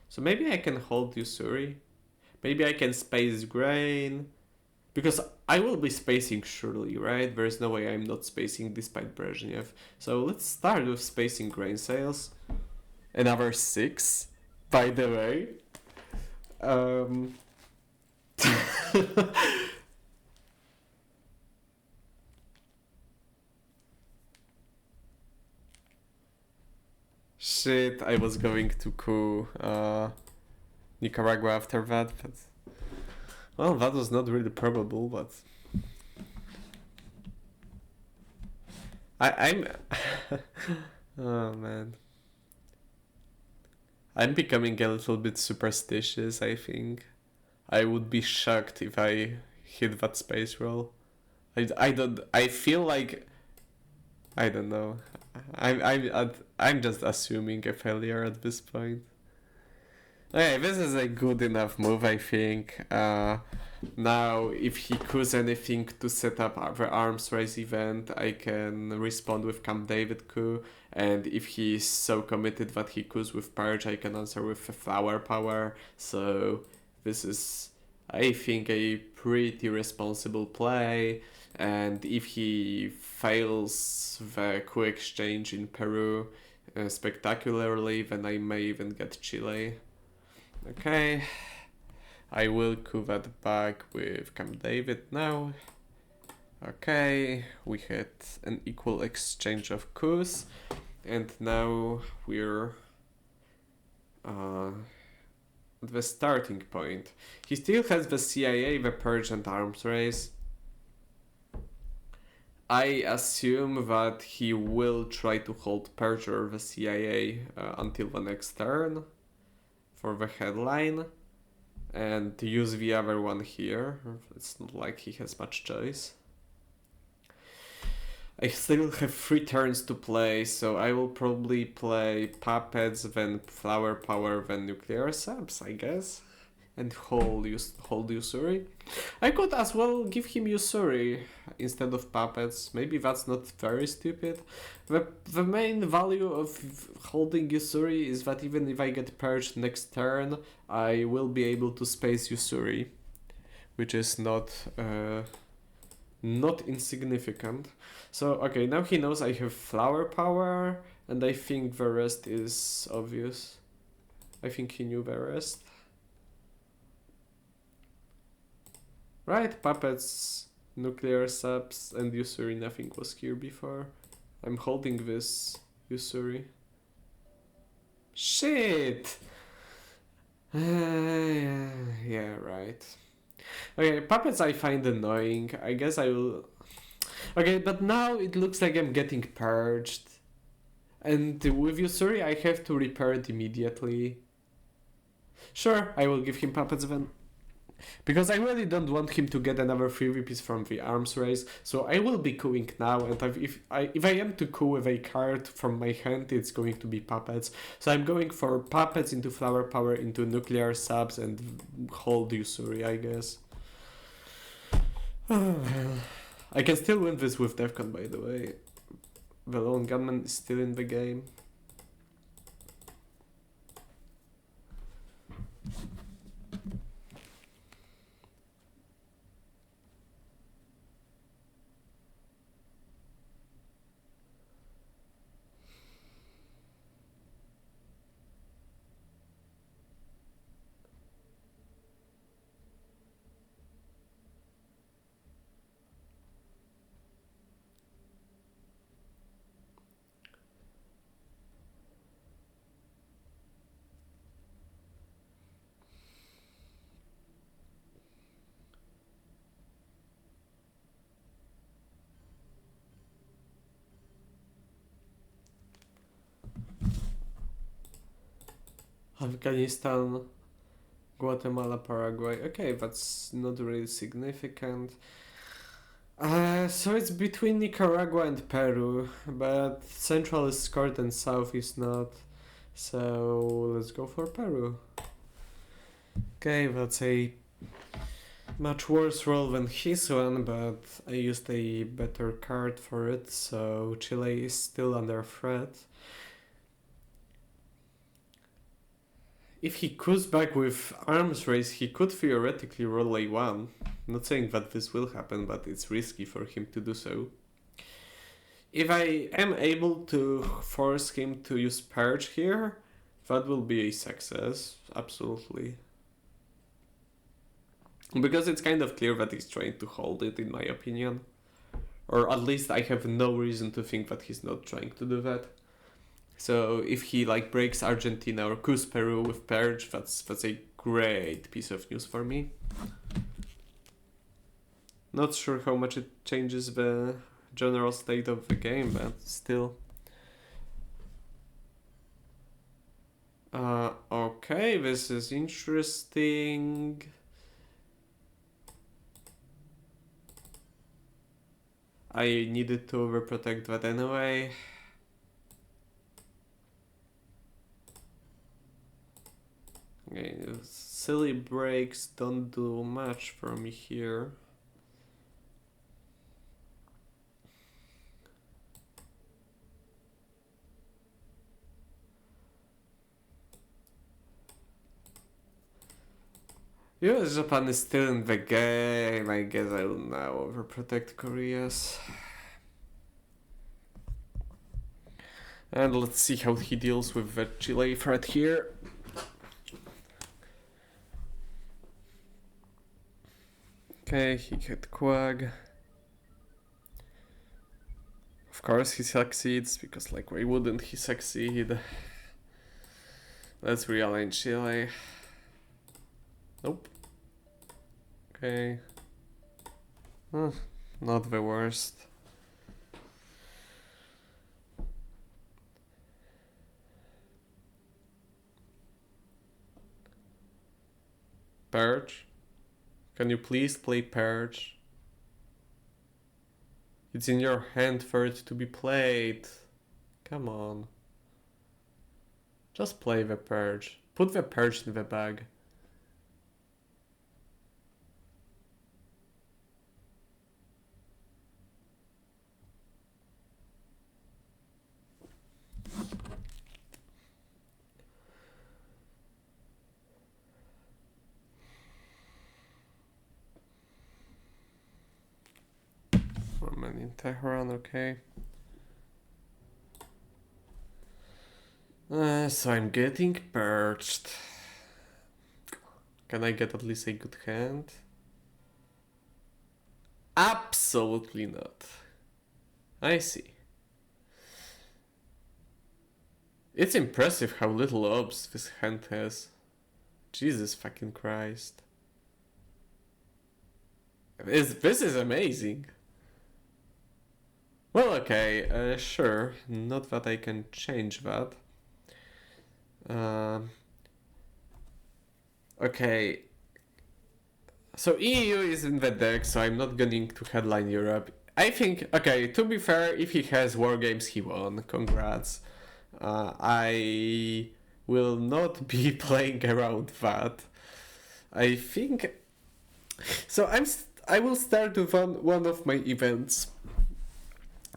So maybe I can hold Usuri. Maybe I can space grain. Because I will be spacing surely, right? There's no way I'm not spacing despite Brezhnev. So let's start with spacing grain sales. Another 6, by the way. Shit, I was going to coup Nicaragua after that, but... Well, that was not really probable, but... I'm... Oh, man. I'm becoming a little bit superstitious, I think. I would be shocked if I hit that space roll. I feel like... I don't know. I'm just assuming a failure at this point. Okay, this is a good enough move, I think. Now, if he coups anything to set up the arms race event, I can respond with Camp David coup. And if he is so committed that he coups with Purge, I can answer with a Flower Power. So this is, I think, a pretty responsible play. And if he fails the coup exchange in Peru spectacularly, then I may even get Chile. Okay, I will coup that back with Camp David now. Okay, we had an equal exchange of coups, and now we're at the starting point. He still has the CIA, the Purge, and arms race. I assume that he will try to hold Purge or the CIA until the next turn for the headline and use the other one here. It's not like he has much choice. I still have 3 turns to play, so I will probably play Puppets, then Flower Power, then Nuclear Subs, I guess. And hold Usuri. I could as well give him Usuri instead of Puppets. Maybe that's not very stupid. The main value of holding Usuri is that even if I get purged next turn, I will be able to space Usuri, which is not insignificant. So okay, now he knows I have Flower Power, and I think the rest is obvious. I think he knew the rest. Right, Puppets, Nuclear Subs, and Usuri, nothing was here before. I'm holding this Usuri. Shit! Yeah, right. Okay, Puppets I find annoying. I guess I will... Okay, but now it looks like I'm getting purged. And with Usuri I have to repair it immediately. Sure, I will give him Puppets then. Because I really don't want him to get another 3 VPs from the arms race, so I will be cooing now, and if I am to coup with a card from my hand, it's going to be Puppets. So I'm going for Puppets into Flower Power into Nuclear Subs and hold Usuri, I guess. I can still win this with Defcon, by the way. The lone gunman is still in the game. Afghanistan, Guatemala, Paraguay. Okay, that's not really significant. So it's between Nicaragua and Peru, but Central is scored and South is not. So let's go for Peru. Okay, that's a much worse roll than his one, but I used a better card for it, so Chile is still under threat. If he goes back with arms race, he could theoretically roll a 1. Not saying that this will happen, but it's risky for him to do so. If I am able to force him to use Purge here, that will be a success, absolutely. Because it's kind of clear that he's trying to hold it, in my opinion. Or at least I have no reason to think that he's not trying to do that. So if he like breaks Argentina or coups Peru with Purge, that's a great piece of news for me. Not sure how much it changes the general state of the game, but still. Okay, this is interesting. I needed to overprotect that anyway. Okay, silly breaks don't do much for me here. US Japan is still in the game. I guess I will now overprotect Korea's. And let's see how he deals with the Chile threat here. Okay, he hit Quag. Of course he succeeds, because like why wouldn't he succeed? Let's realign Chile. Nope. Okay. Not the worst. Purge? Can you please play Purge? It's in your hand for it to be played. Come on. Just play the Purge. Put the Purge in the bag. Woman in Tehran, okay. So I'm getting purged. Can I get at least a good hand? Absolutely not. I see. It's impressive how little obs this hand has. Jesus fucking Christ. This is amazing. Well, okay, sure. Not that I can change that. Okay. So EU is in the deck, so I'm not going to headline Europe. I think, okay, to be fair, if he has war games, he won. Congrats. I will not be playing around that. I think. So I will start with one of my events.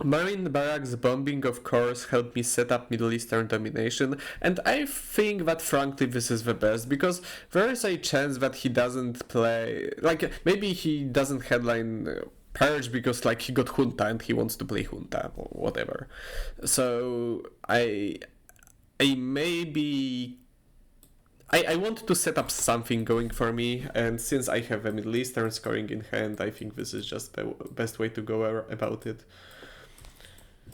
Marine barracks bombing, of course, helped me set up Middle Eastern domination, and I think that frankly this is the best, because there is a chance that he doesn't play, like, maybe he doesn't headline Purge because, like, he got Junta and he wants to play Junta, or whatever. So, I maybe I want to set up something going for me, and since I have a Middle Eastern scoring in hand, I think this is just the best way to go about it.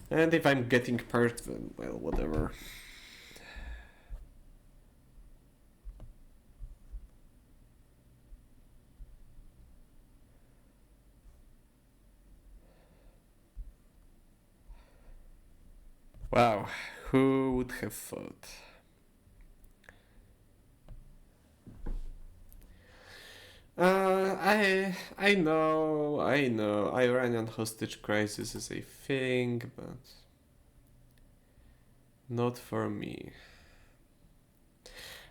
And if I'm getting purged, then, well, whatever. Wow, who would have thought? I know. Iranian hostage crisis is a thing, but not for me.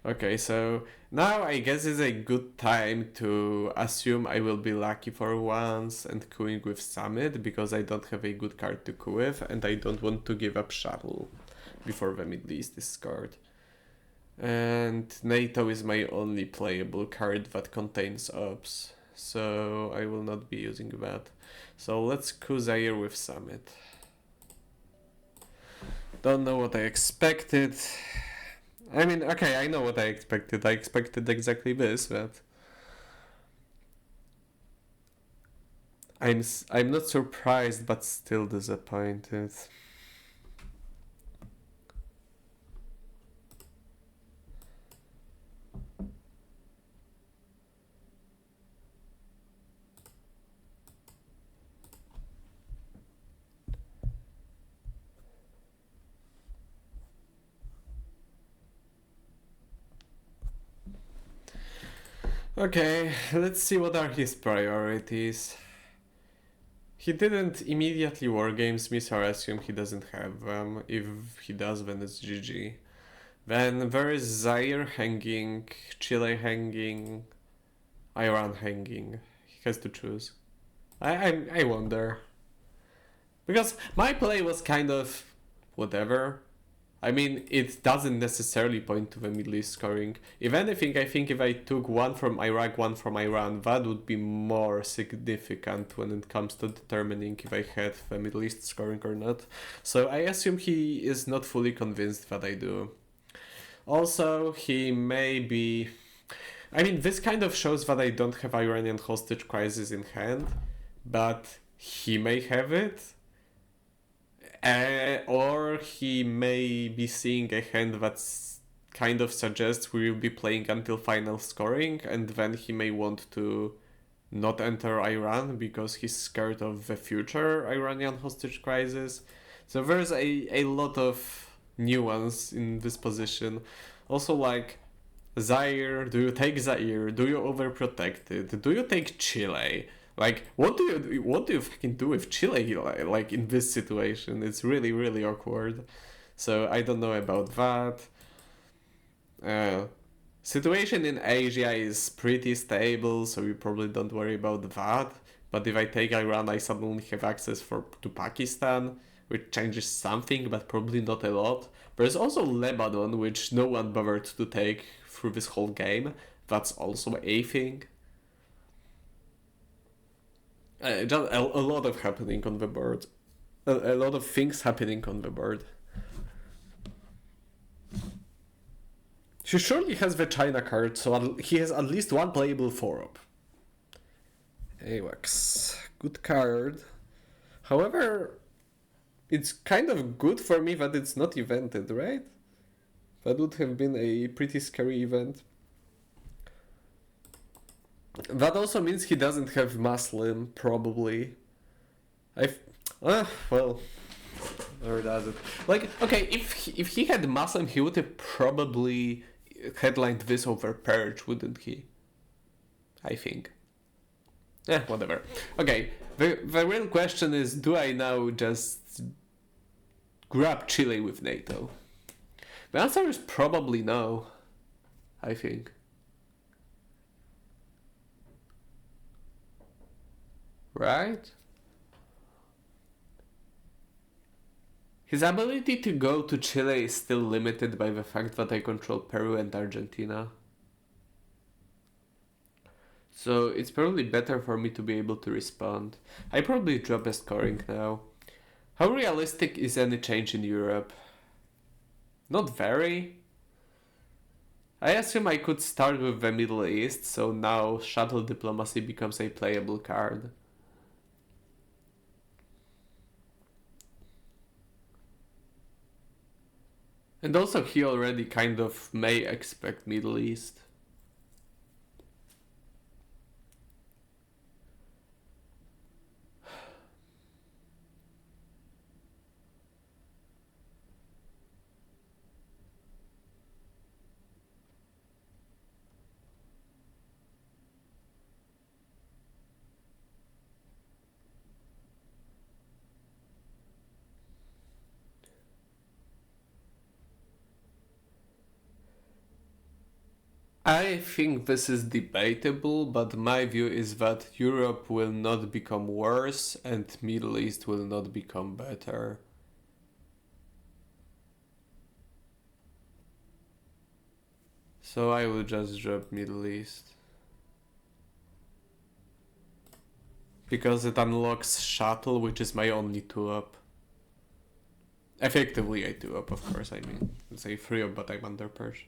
Okay, so now I guess is a good time to assume I will be lucky for once and queuing with Summit because I don't have a good card to queue with and I don't want to give up Shuttle before the Middle East is scored. And NATO is my only playable card that contains ops, so I will not be using that. So let's queue Zaire with Summit. Don't know what I expected. I mean, okay, I know what I expected. I expected exactly this, but I'm not surprised, but still disappointed. Okay, let's see what are his priorities. He didn't immediately wargames me, so I assume he doesn't have them. If he does, then it's GG. Then there is Zaire hanging, Chile hanging, Iran hanging. He has to choose. I wonder. Because my play was kind of whatever. I mean, it doesn't necessarily point to the Middle East scoring. If anything, I think if I took one from Iraq, one from Iran, that would be more significant when it comes to determining if I had the Middle East scoring or not. So I assume he is not fully convinced that I do. Also, he may be. I mean, this kind of shows that I don't have Iranian hostage crisis in hand, but he may have it. Or he may be seeing a hand that's kind of suggests we will be playing until final scoring, and then he may want to not enter Iran because he's scared of the future Iranian hostage crisis. So there's a lot of nuance in this position. Also, like, Zaire, do you take Zaire? Do you overprotect it? Do you take Chile? Like, what do you fucking do with Chile? Like in this situation, it's really awkward. So I don't know about that. Uh, Situation in Asia is pretty stable, so you probably don't worry about that. But if I take Iran, I suddenly have access to Pakistan, which changes something, but probably not a lot. There's also Lebanon, which no one bothered to take through this whole game. That's also a thing. Just a lot of happening on the board. A lot of things happening on the board. He surely has the China card, so he has at least one playable 4-up. AWACS. Good card. However, it's kind of good for me that it's not evented, right? That would have been a pretty scary event. That also means he doesn't have Muslim, probably. Well, or does it? Like, okay, if he had Muslim, he would have probably headlined this over Purge, wouldn't he? I think. Whatever. Okay, the real question is, do I now just grab Chile with NATO? The answer is probably no, I think. Right? His ability to go to Chile is still limited by the fact that I control Peru and Argentina. So it's probably better for me to be able to respond. I probably drop a scoring now. How realistic is any change in Europe? Not very. I assume I could start with the Middle East, so now shuttle diplomacy becomes a playable card. And also he already kind of may expect Middle East. I think this is debatable, but my view is that Europe will not become worse and Middle East will not become better. So I will just drop Middle East. Because it unlocks shuttle, which is my only 2-up. Effectively a 2-up, of course, I mean. It's a 3-up, but I'm under Persh.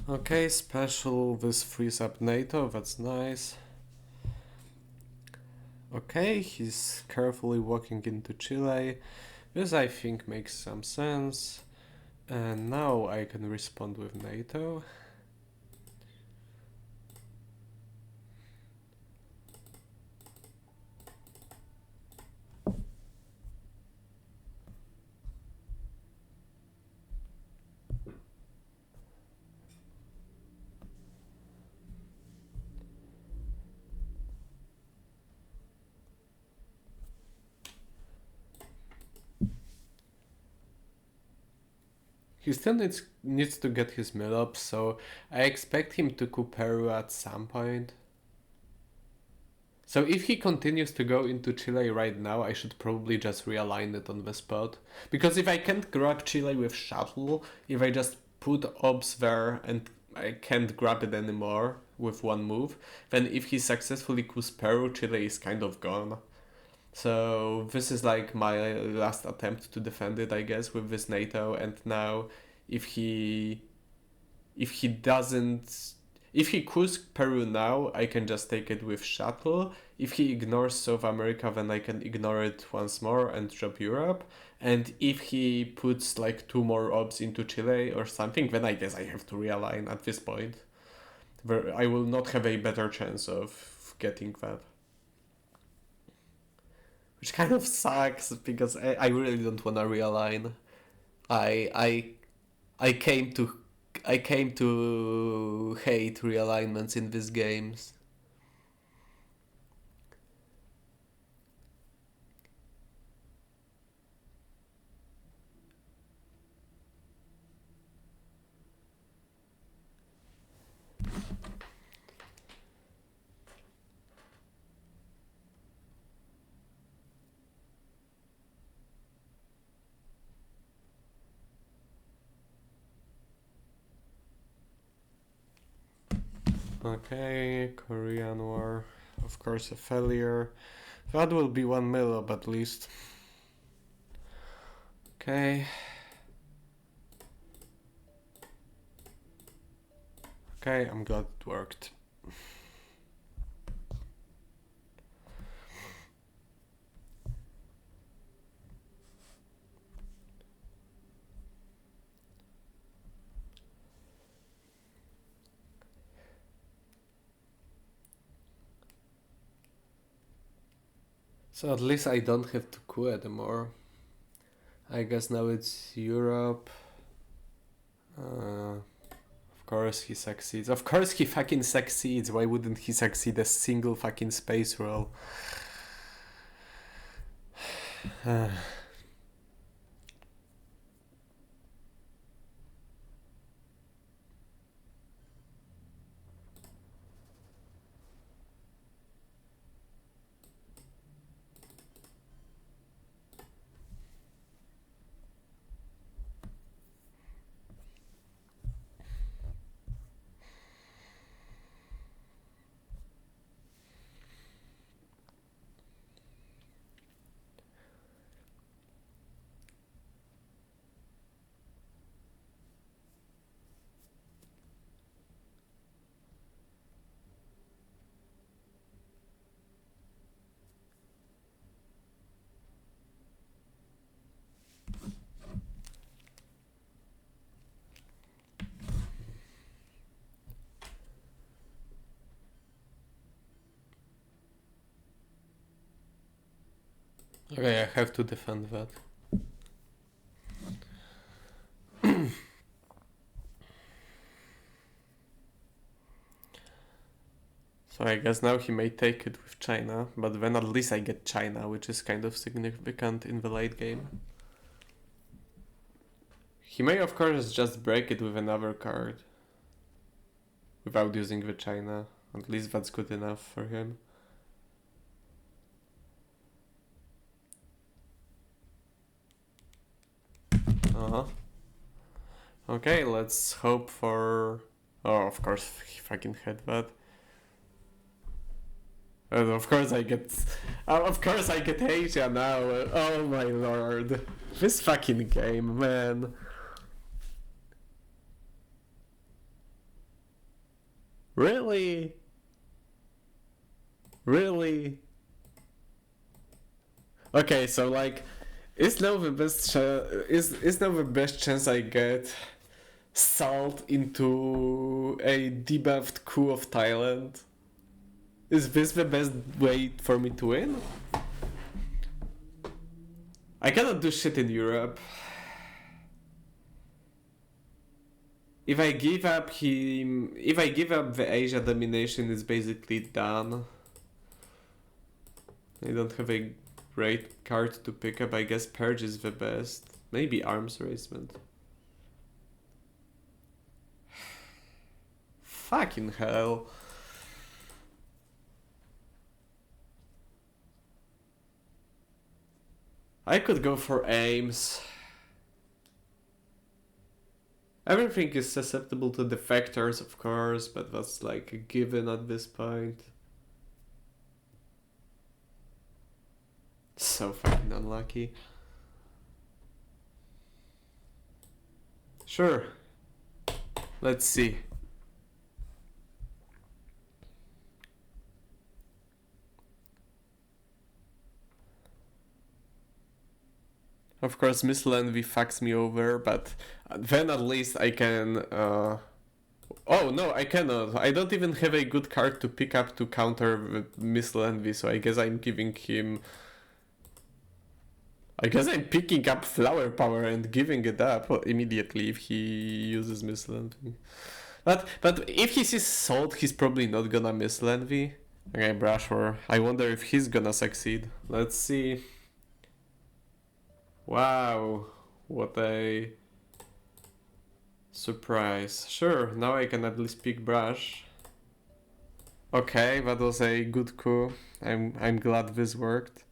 Okay, special, this frees up NATO, that's nice. Okay, he's carefully walking into Chile. This I think makes some sense. And now I can respond with NATO. He still needs to get his mill up, so I expect him to coup Peru at some point. So if he continues to go into Chile right now, I should probably just realign it on the spot. Because if I can't grab Chile with shuttle, if I just put obs there and I can't grab it anymore with one move, then if he successfully coups Peru, Chile is kind of gone. So this is like my last attempt to defend it, I guess, with this NATO. And now, if he doesn't, if he coups Peru now, I can just take it with shuttle. If he ignores South America, then I can ignore it once more and drop Europe. And if he puts like 2 more obs into Chile or something, then I guess I have to realign at this point. Where I will not have a better chance of getting that. Which kind of sucks because I really don't want to realign. I I I came to hate realignments in these games. Okay, Korean War. Of course, a failure. That will be 1 mil at least. Okay. Okay, I'm glad it worked. So at least I don't have to coup anymore. I guess now it's Europe. Of course he succeeds. Of course he fucking succeeds. Why wouldn't he succeed a single fucking space roll? Okay, I have to defend that. So I guess now he may take it with China, but then at least I get China, which is kind of significant in the late game. He may of course just break it with another card. Without using the China. At least that's good enough for him. Uh-huh. Okay, let's hope for... Oh, of course, he fucking had that. And of course I get... of course I get Asia now. Oh my lord. This fucking game, man. Really? Really? Okay, so like... Is now the best is now the best chance I get salt into a debuffed coup of Thailand? Is this the best way for me to win? I cannot do shit in Europe. If I give up the Asia domination, it's basically done. I don't have a great card to pick up. I guess Purge is the best. Maybe Arms Raisement. Fucking hell. I could go for Aims. Everything is susceptible to defectors, of course, but that's like a given at this point. So fucking unlucky. Sure. Let's see. Of course, Missile Envy fucks me over, but then at least I can... Oh, no, I cannot. I don't even have a good card to pick up to counter Missile Envy, so I guess I'm giving him... I guess I'm picking up Flower Power and giving it up immediately if he uses Missile Envy. But if he sees Salt, he's probably not gonna Missile Envy. Okay, Brush War. I wonder if he's gonna succeed. Let's see. Wow, what a surprise. Sure, now I can at least pick Brush. Okay, that was a good coup. I'm glad this worked.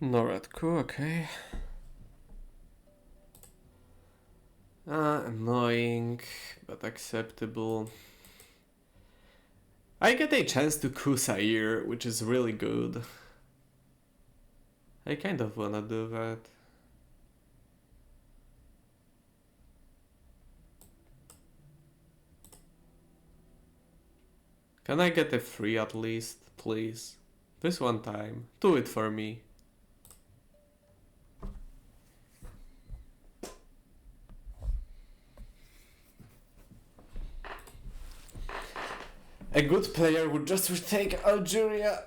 No red coup, okay. Annoying, but acceptable. I get a chance to coup Sair, which is really good. I kind of wanna do that. Can I get a free at least, please? This one time. Do it for me. A good player would just retake Algeria.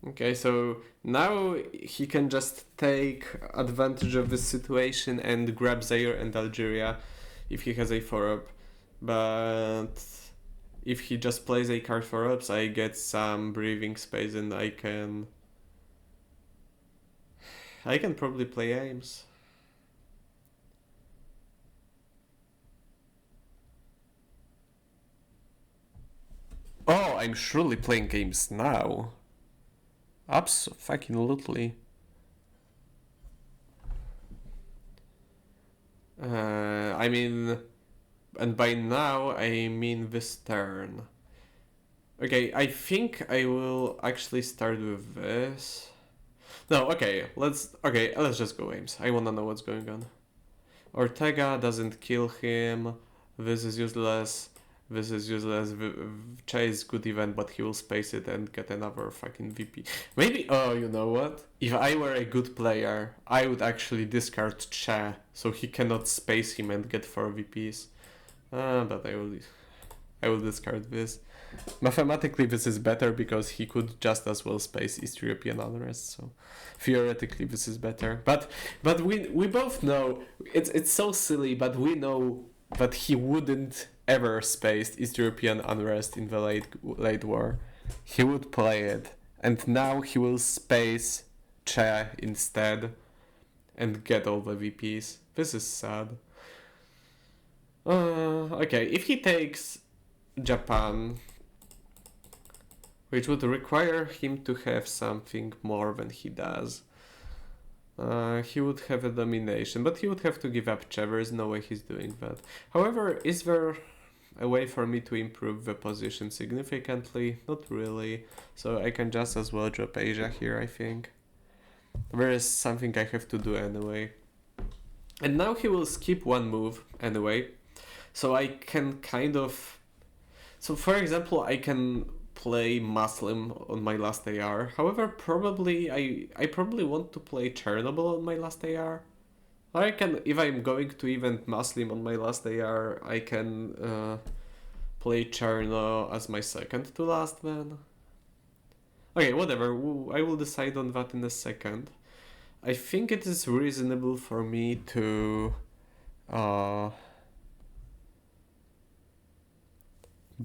Okay, so now he can just take advantage of this situation and grab Zaire and Algeria if he has a 4-up. But if he just plays a card 4-ups, I get some breathing space and I can probably play Ames. Oh, I'm surely playing games now. Absolutely. I mean, and by now I mean this turn. Okay, I think I will actually start with this. No, let's just go Ames. I wanna know what's going on. Ortega doesn't kill him. This is useless. This is useless. Chase good event, but he will space it and get another fucking VP. Maybe. Oh, you know what? If I were a good player, I would actually discard Che, so he cannot space him and get 4 VPs. But I will discard this. Mathematically, this is better because he could just as well space East European unrest. So theoretically, this is better. But we both know it's so silly. But we know that he wouldn't ever space East European unrest in the late war. He would play it, and now he will space Che instead, and get all the VPs. This is sad. Okay, if he takes Japan, which would require him to have something more than he does. He would have a domination, but he would have to give up Che. There is no way he's doing that. However, is there a way for me to improve the position significantly? Not really. So I can just as well drop Asia here, I think. There is something I have to do anyway. And now he will skip one move anyway. So I can kind of... So for example, I can play Muslim on my last AR. However, probably I probably want to play Chernobyl on my last AR. Or I can, if I'm going to event Muslim on my last AR, I can play Cherno as my second to last then. Okay, whatever. I will decide on that in a second. I think it is reasonable for me to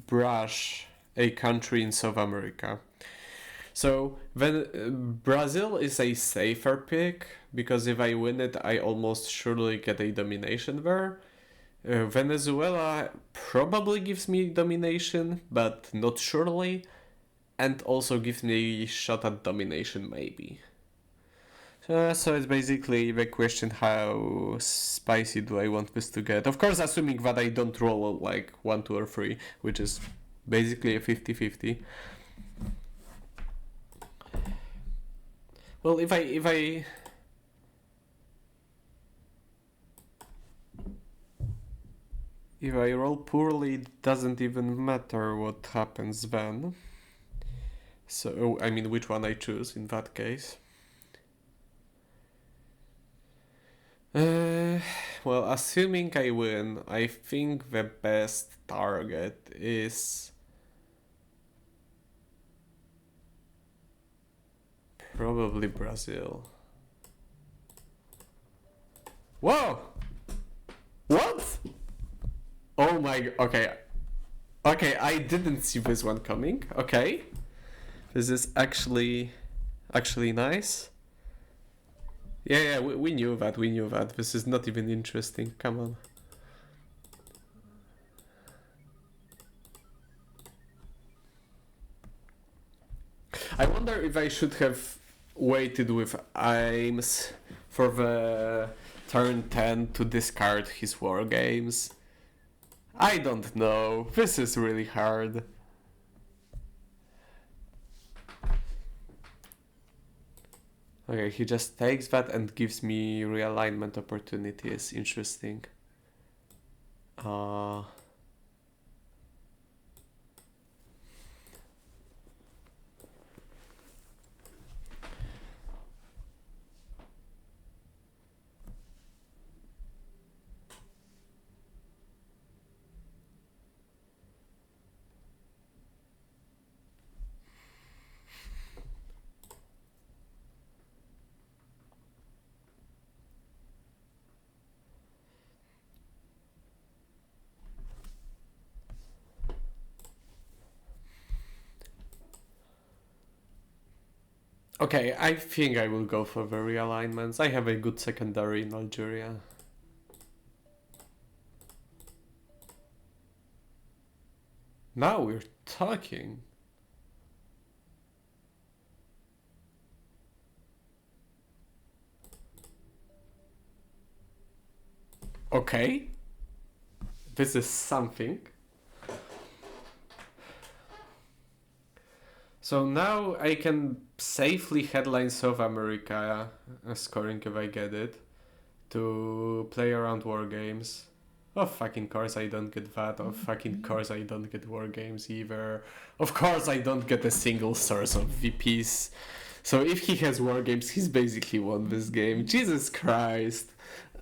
brush a country in South America. So then Brazil is a safer pick because if I win it, I almost surely get a domination there. Venezuela probably gives me domination, but not surely, and also gives me a shot at domination maybe. So it's basically the question: how spicy do I want this to get? Of course, assuming that I don't roll like 1, 2, or 3, which is basically a 50-50. Well, if I roll poorly, it doesn't even matter what happens then. So, I mean, which one I choose in that case. Well, assuming I win, I think the best target is probably Brazil. Whoa! What? Oh my... Okay. Okay, I didn't see this one coming. Okay. This is actually nice. Yeah, we knew that. We knew that. This is not even interesting. Come on. I wonder if I should have waited with aims for the turn 10 to discard his war games. I don't know. This is really hard. Okay, he just takes that and gives me realignment opportunities. Interesting. Uh, okay, I think I will go for the realignments. I have a good secondary in Algeria. Now we're talking. Okay. This is something. So now I can safely headline South America scoring if I get it to play around war games. Of fucking course I don't get that. Of fucking course I don't get war games either. Of course I don't get a single source of VPs. So if he has war games, he's basically won this game. Jesus Christ.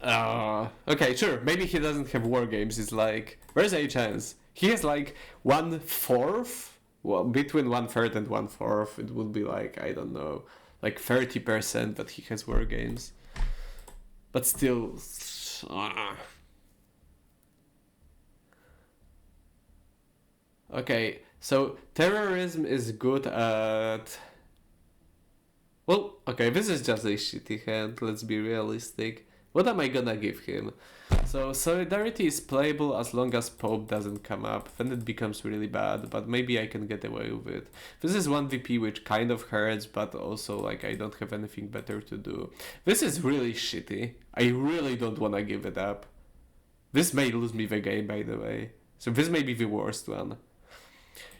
Okay, sure. Maybe he doesn't have war games. It's like, where's a chance? He has like 1/4. Well, between 1/3 and 1/4, it would be like, I don't know, like 30% that he has war games. But still. Okay, so terrorism is good at. Well, okay, this is just a shitty hand, let's be realistic. What am I gonna give him? So, Solidarity is playable as long as Pope doesn't come up, then it becomes really bad, but maybe I can get away with it. This is 1 VP which kind of hurts, but also, like, I don't have anything better to do. This is really shitty. I really don't wanna give it up. This may lose me the game, by the way. So this may be the worst one.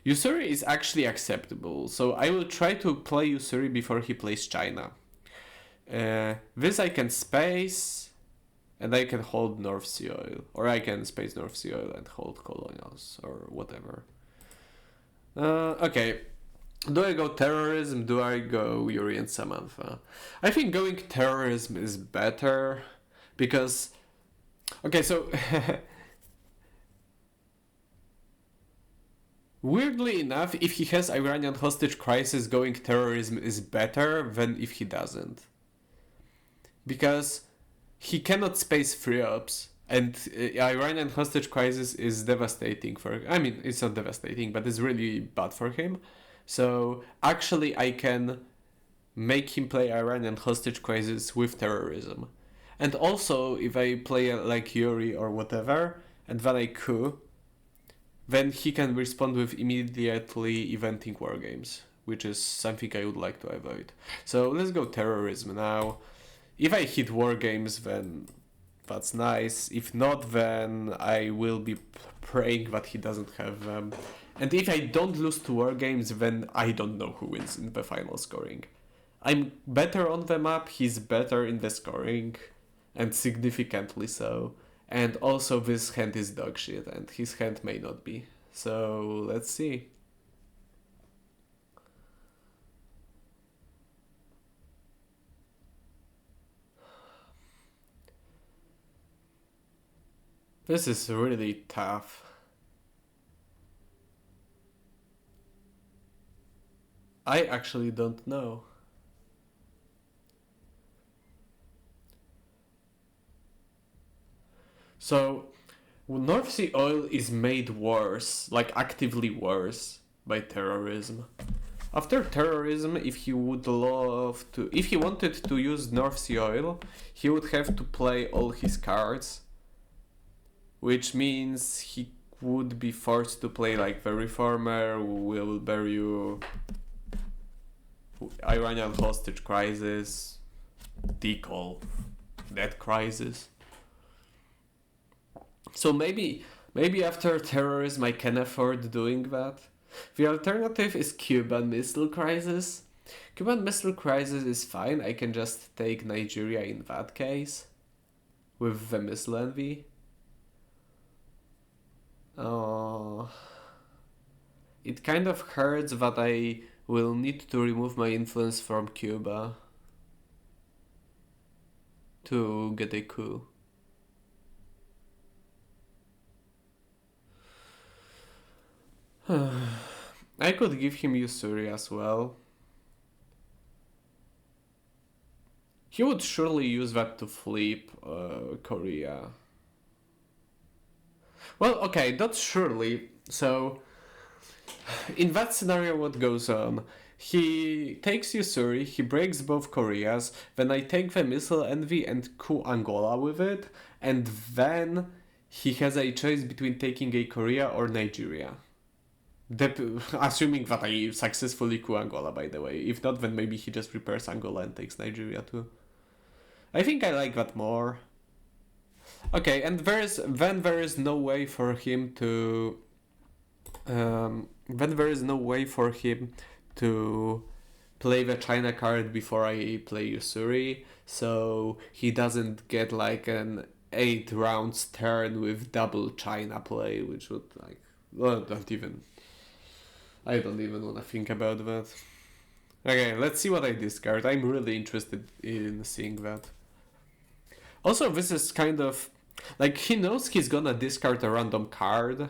Usuri is actually acceptable, so I will try to play Usuri before he plays China. This I can space, and I can hold North Sea Oil, or I can space North Sea Oil and hold Colonials, or whatever. Okay, do I go terrorism? Do I go Yuri and Samantha? I think going terrorism is better, because... Okay, so... Weirdly enough, if he has Iranian hostage crisis, going terrorism is better than if he doesn't. Because he cannot space free ops, and Iranian hostage crisis is devastating for... I mean, it's not devastating, but it's really bad for him. So actually I can make him play Iranian hostage crisis with terrorism. And also, if I play like Yuri or whatever, and then I coup, then he can respond with immediately eventing war games, which is something I would like to avoid. So let's go terrorism now. If I hit war games, then that's nice. If not, then I will be praying that he doesn't have them. And if I don't lose to war games, then I don't know who wins in the final scoring. I'm better on the map, he's better in the scoring, and significantly so. And also this hand is dog shit, and his hand may not be. So let's see. This is really tough. I actually don't know. So, North Sea oil is made worse, like actively worse, by terrorism. After terrorism, if he wanted to use North Sea oil, he would have to play all his cards, which means he would be forced to play like the Reformer, Will Bear You, Iranian hostage crisis, Decall, that crisis. So maybe after terrorism I can afford doing that. The alternative is Cuban Missile Crisis. Cuban Missile Crisis is fine, I can just take Nigeria in that case. With the Missile Envy. It kind of hurts that I will need to remove my influence from Cuba to get a coup. I could give him Usuri as well. He would surely use that to flip Korea. Well, okay, not surely. So, in that scenario, what goes on? He takes Usuri, he breaks both Koreas, then I take the Missile Envy and coup Angola with it, and then he has a choice between taking a Korea or Nigeria. Assuming that I successfully coup Angola, by the way. If not, then maybe he just repairs Angola and takes Nigeria too. I think I like that more. Okay, and there is no way for him to play the China card before I play Usuri, so he doesn't get like an 8 rounds turn with double China play, which would like I don't even want to think about that. Okay, let's see what I discard. I'm really interested in seeing that. Also, this is kind of like he knows he's gonna discard a random card.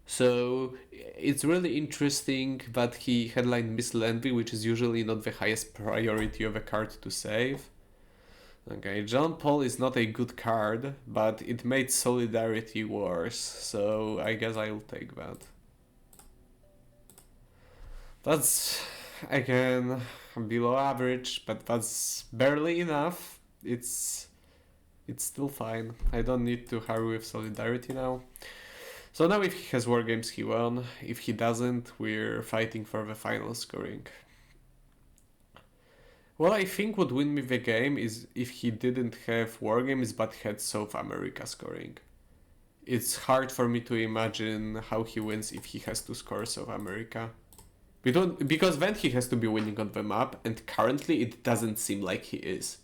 So it's really interesting that he headlined Missile Envy, which is usually not the highest priority of a card to save. Okay, John Paul is not a good card, but it made Solidarity worse, so I guess I'll take that. That's, again, below average, but that's barely enough. It's still fine. I don't need to hurry with Solidarity now. So now if he has War Games, he won. If he doesn't, we're fighting for the final scoring. What I think would win me the game is if he didn't have War Games but had South America scoring. It's hard for me to imagine how he wins if he has to score South America. Because then he has to be winning on the map, and currently it doesn't seem like he is.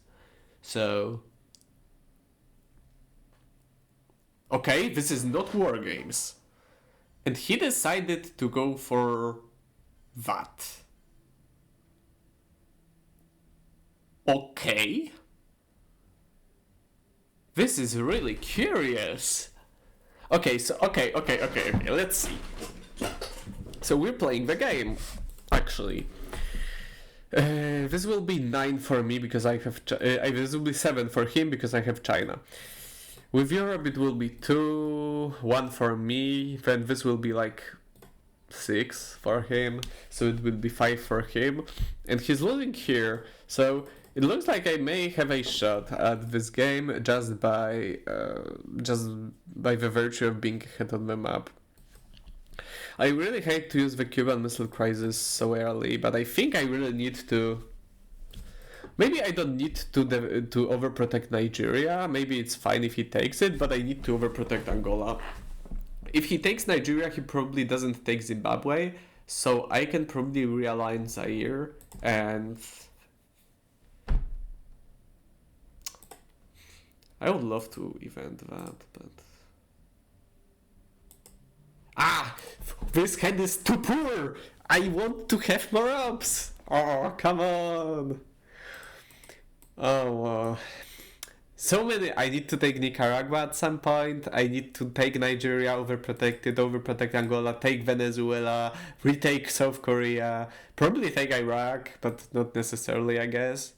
So... okay, this is not War Games. And he decided to go for that. Okay. This is really curious. Okay, let's see. So we're playing the game, actually. This will be 9 for me because I have... this will be 7 for him because I have China. With Europe it will be 2, 1 for me, then this will be like 6 for him, so it will be 5 for him. And he's losing here, so it looks like I may have a shot at this game just by the virtue of being ahead on the map. I really hate to use the Cuban Missile Crisis so early, but I think I really need to... Maybe I don't need to overprotect Nigeria, maybe it's fine if he takes it, but I need to overprotect Angola. If he takes Nigeria, he probably doesn't take Zimbabwe, so I can probably realign Zaire, and... I would love to event that, but... Ah! This hand is too poor! I want to have more ups! Oh, come on! Oh, so many. I need to take Nicaragua at some point. I need to take Nigeria, overprotect Angola, take Venezuela, retake South Korea, probably take Iraq, but not necessarily, I guess.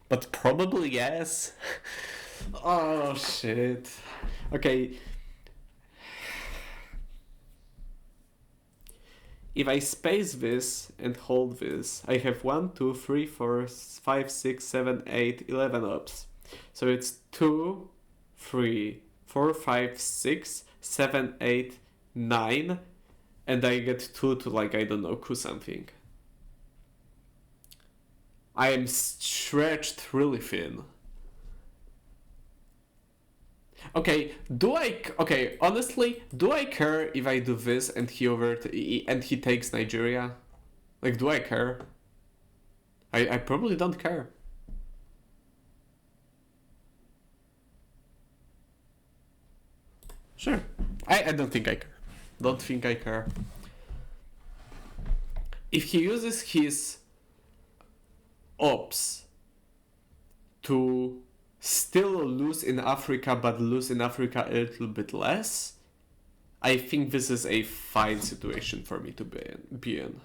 But probably yes. Oh shit. Okay. if I space this and hold this, I have 1, 2, 3, 4, 5, 6, 7, 8, 11 ups. So it's 2, 3, 4, 5, 6, 7, 8, 9, and I get 2 to, like, I don't know, coup something. I am stretched really thin. Okay, honestly, do I care if I do this and he takes Nigeria? Like, do I care? I probably don't care. Sure. I don't think I care. Don't think I care. If he uses his ops to still lose in Africa, but lose in Africa a little bit less, I think this is a fine situation for me to be in.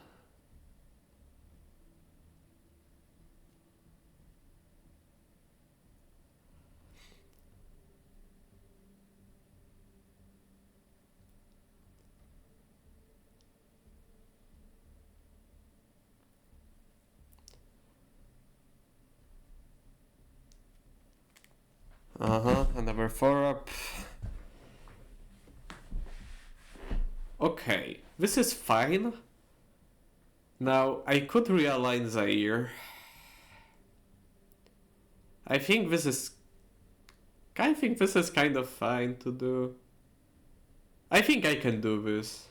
Another 4 up. Okay, this is fine. Now, I could realign Zaire. I think this is kind of fine to do. I think I can do this.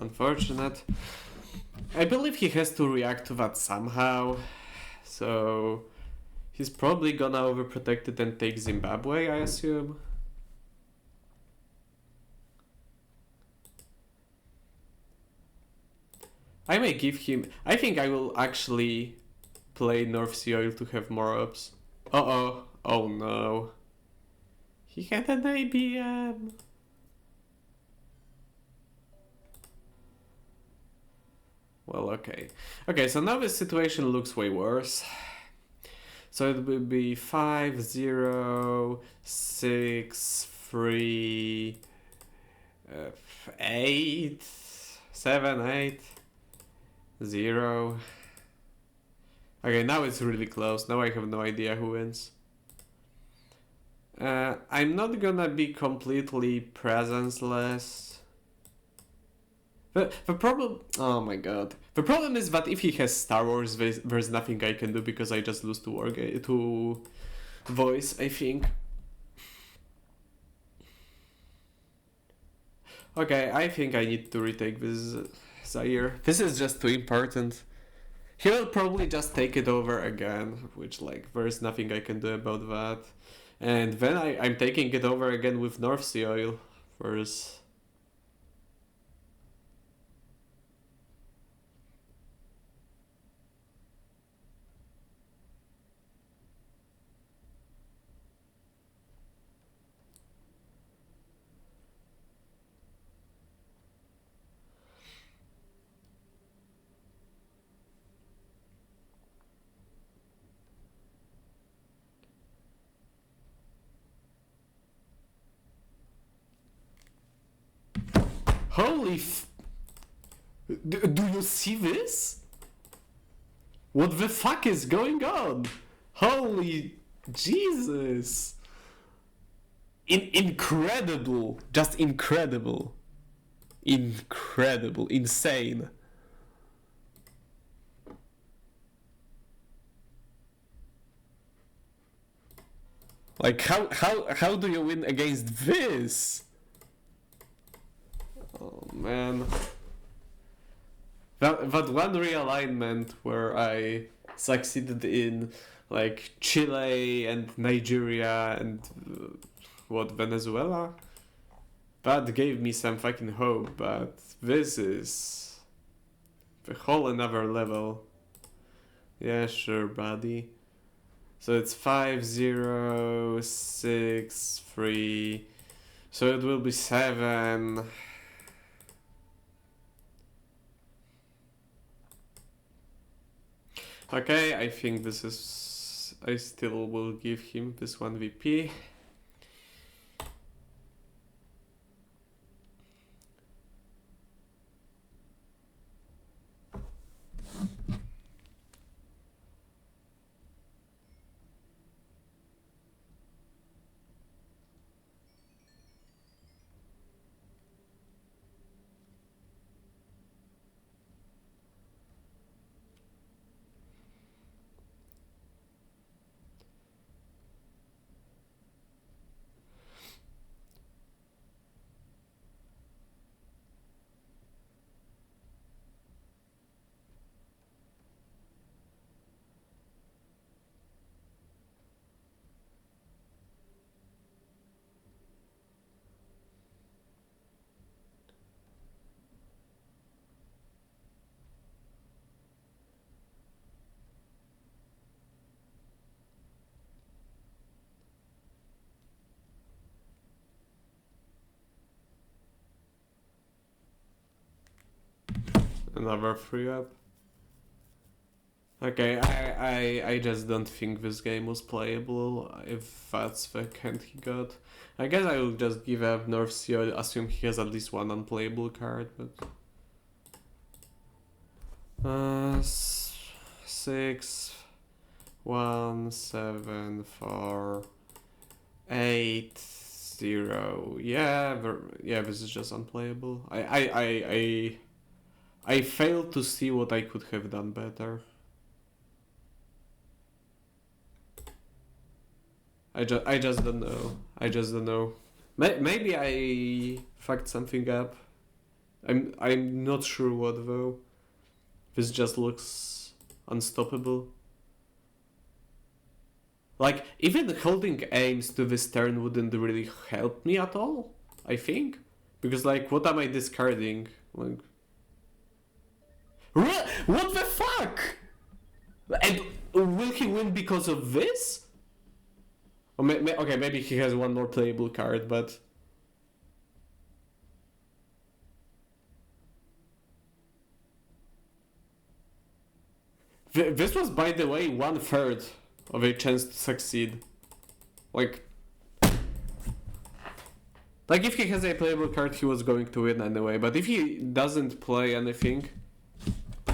Unfortunate. I believe he has to react to that somehow. So he's probably gonna overprotect it and take Zimbabwe, I assume. I may give him... I think I will actually play North Sea Oil to have more ups. Uh-oh. Oh no. He had an IBM. Well, okay. Okay, so now the situation looks way worse. So it will be 5, 0, 6, 3, 8, 7, 8, 0. Okay, now it's really close. Now I have no idea who wins. I'm not gonna be completely presence-less. The problem... Oh my god. The problem is that if he has Star Wars, there's nothing I can do because I just lose to voice, I think. Okay, I think I need to retake this Zaire. This is just too important. He will probably just take it over again, which, like, there's nothing I can do about that. And then I'm taking it over again with North Sea Oil first. Holy do you see this? What the fuck is going on? Holy Jesus! Incredible! Just incredible! Incredible! Insane! Like, how do you win against this? Oh man. That one realignment where I succeeded in, like, Chile and Nigeria and Venezuela? That gave me some fucking hope, but this is a whole another level. Yeah, sure, buddy. So it's 5, 0, 6, 3. So it will be 7. Okay, I think this is... I still will give him this 1 VP. Another 3-up. Okay, I just don't think this game was playable, if that's the hand he got. I guess I will just give up North Sea, assume he has at least one unplayable card, but... 6, 1, 7, 4, 8, 0. Yeah, this is just unplayable. I failed to see what I could have done better. I just don't know. I just don't know. Maybe I fucked something up. I'm not sure what though. This just looks unstoppable. Like, even holding aims to this turn wouldn't really help me at all, I think. Because, like, what am I discarding? Like... What the fuck? And will he win because of this? Or okay, maybe he has one more playable card, but... This was, by the way, 1/3 of a chance to succeed. Like, if he has a playable card, he was going to win anyway. But if he doesn't play anything...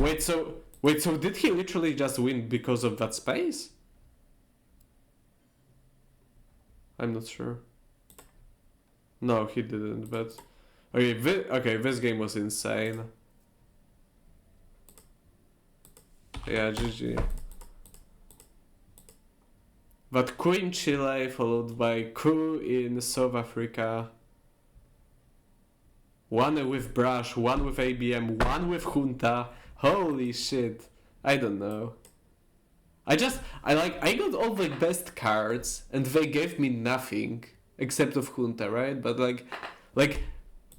Wait, so did he literally just win because of that space? I'm not sure. No, he didn't, but... Okay, this game was insane. Yeah, GG. But coup in Chile, followed by coup in South Africa. One with Brush, one with ABM, one with Junta. Holy shit. I don't know. I got all the best cards, and they gave me nothing except of Junta, right? But like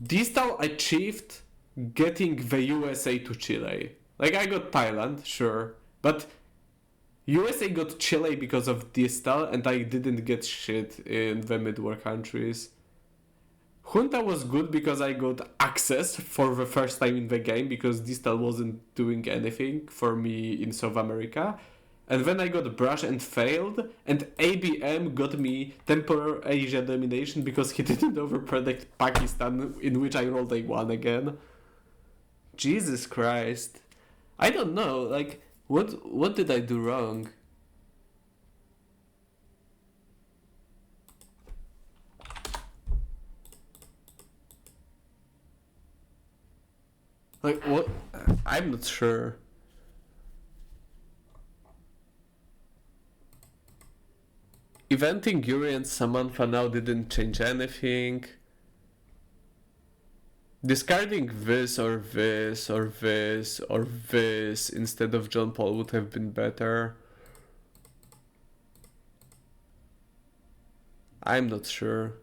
Distal achieved getting the USA to Chile. Like, I got Thailand, sure, but USA got Chile because of Distal, and I didn't get shit in the mid-war countries. Junta was good because I got access for the first time in the game, because Distal wasn't doing anything for me in South America. And then I got Brush and failed, and ABM got me temporary Asia domination because he didn't overpredict Pakistan, in which I rolled a 1 again. Jesus Christ. I don't know, like, what did I do wrong? Like, what? I'm not sure. Eventing Yuri and Samantha now didn't change anything. Discarding this or this or this or this instead of John Paul would have been better. I'm not sure.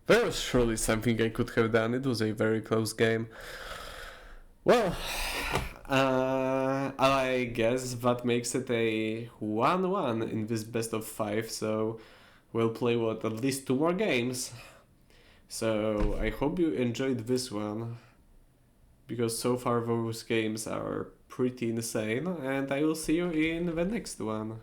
There was surely something I could have done. It was a very close game. Well, I guess that makes it a 1-1 in this best of 5, so we'll play, at least 2 more games. So I hope you enjoyed this one, because so far those games are pretty pretty insane, and I will see you in the next one.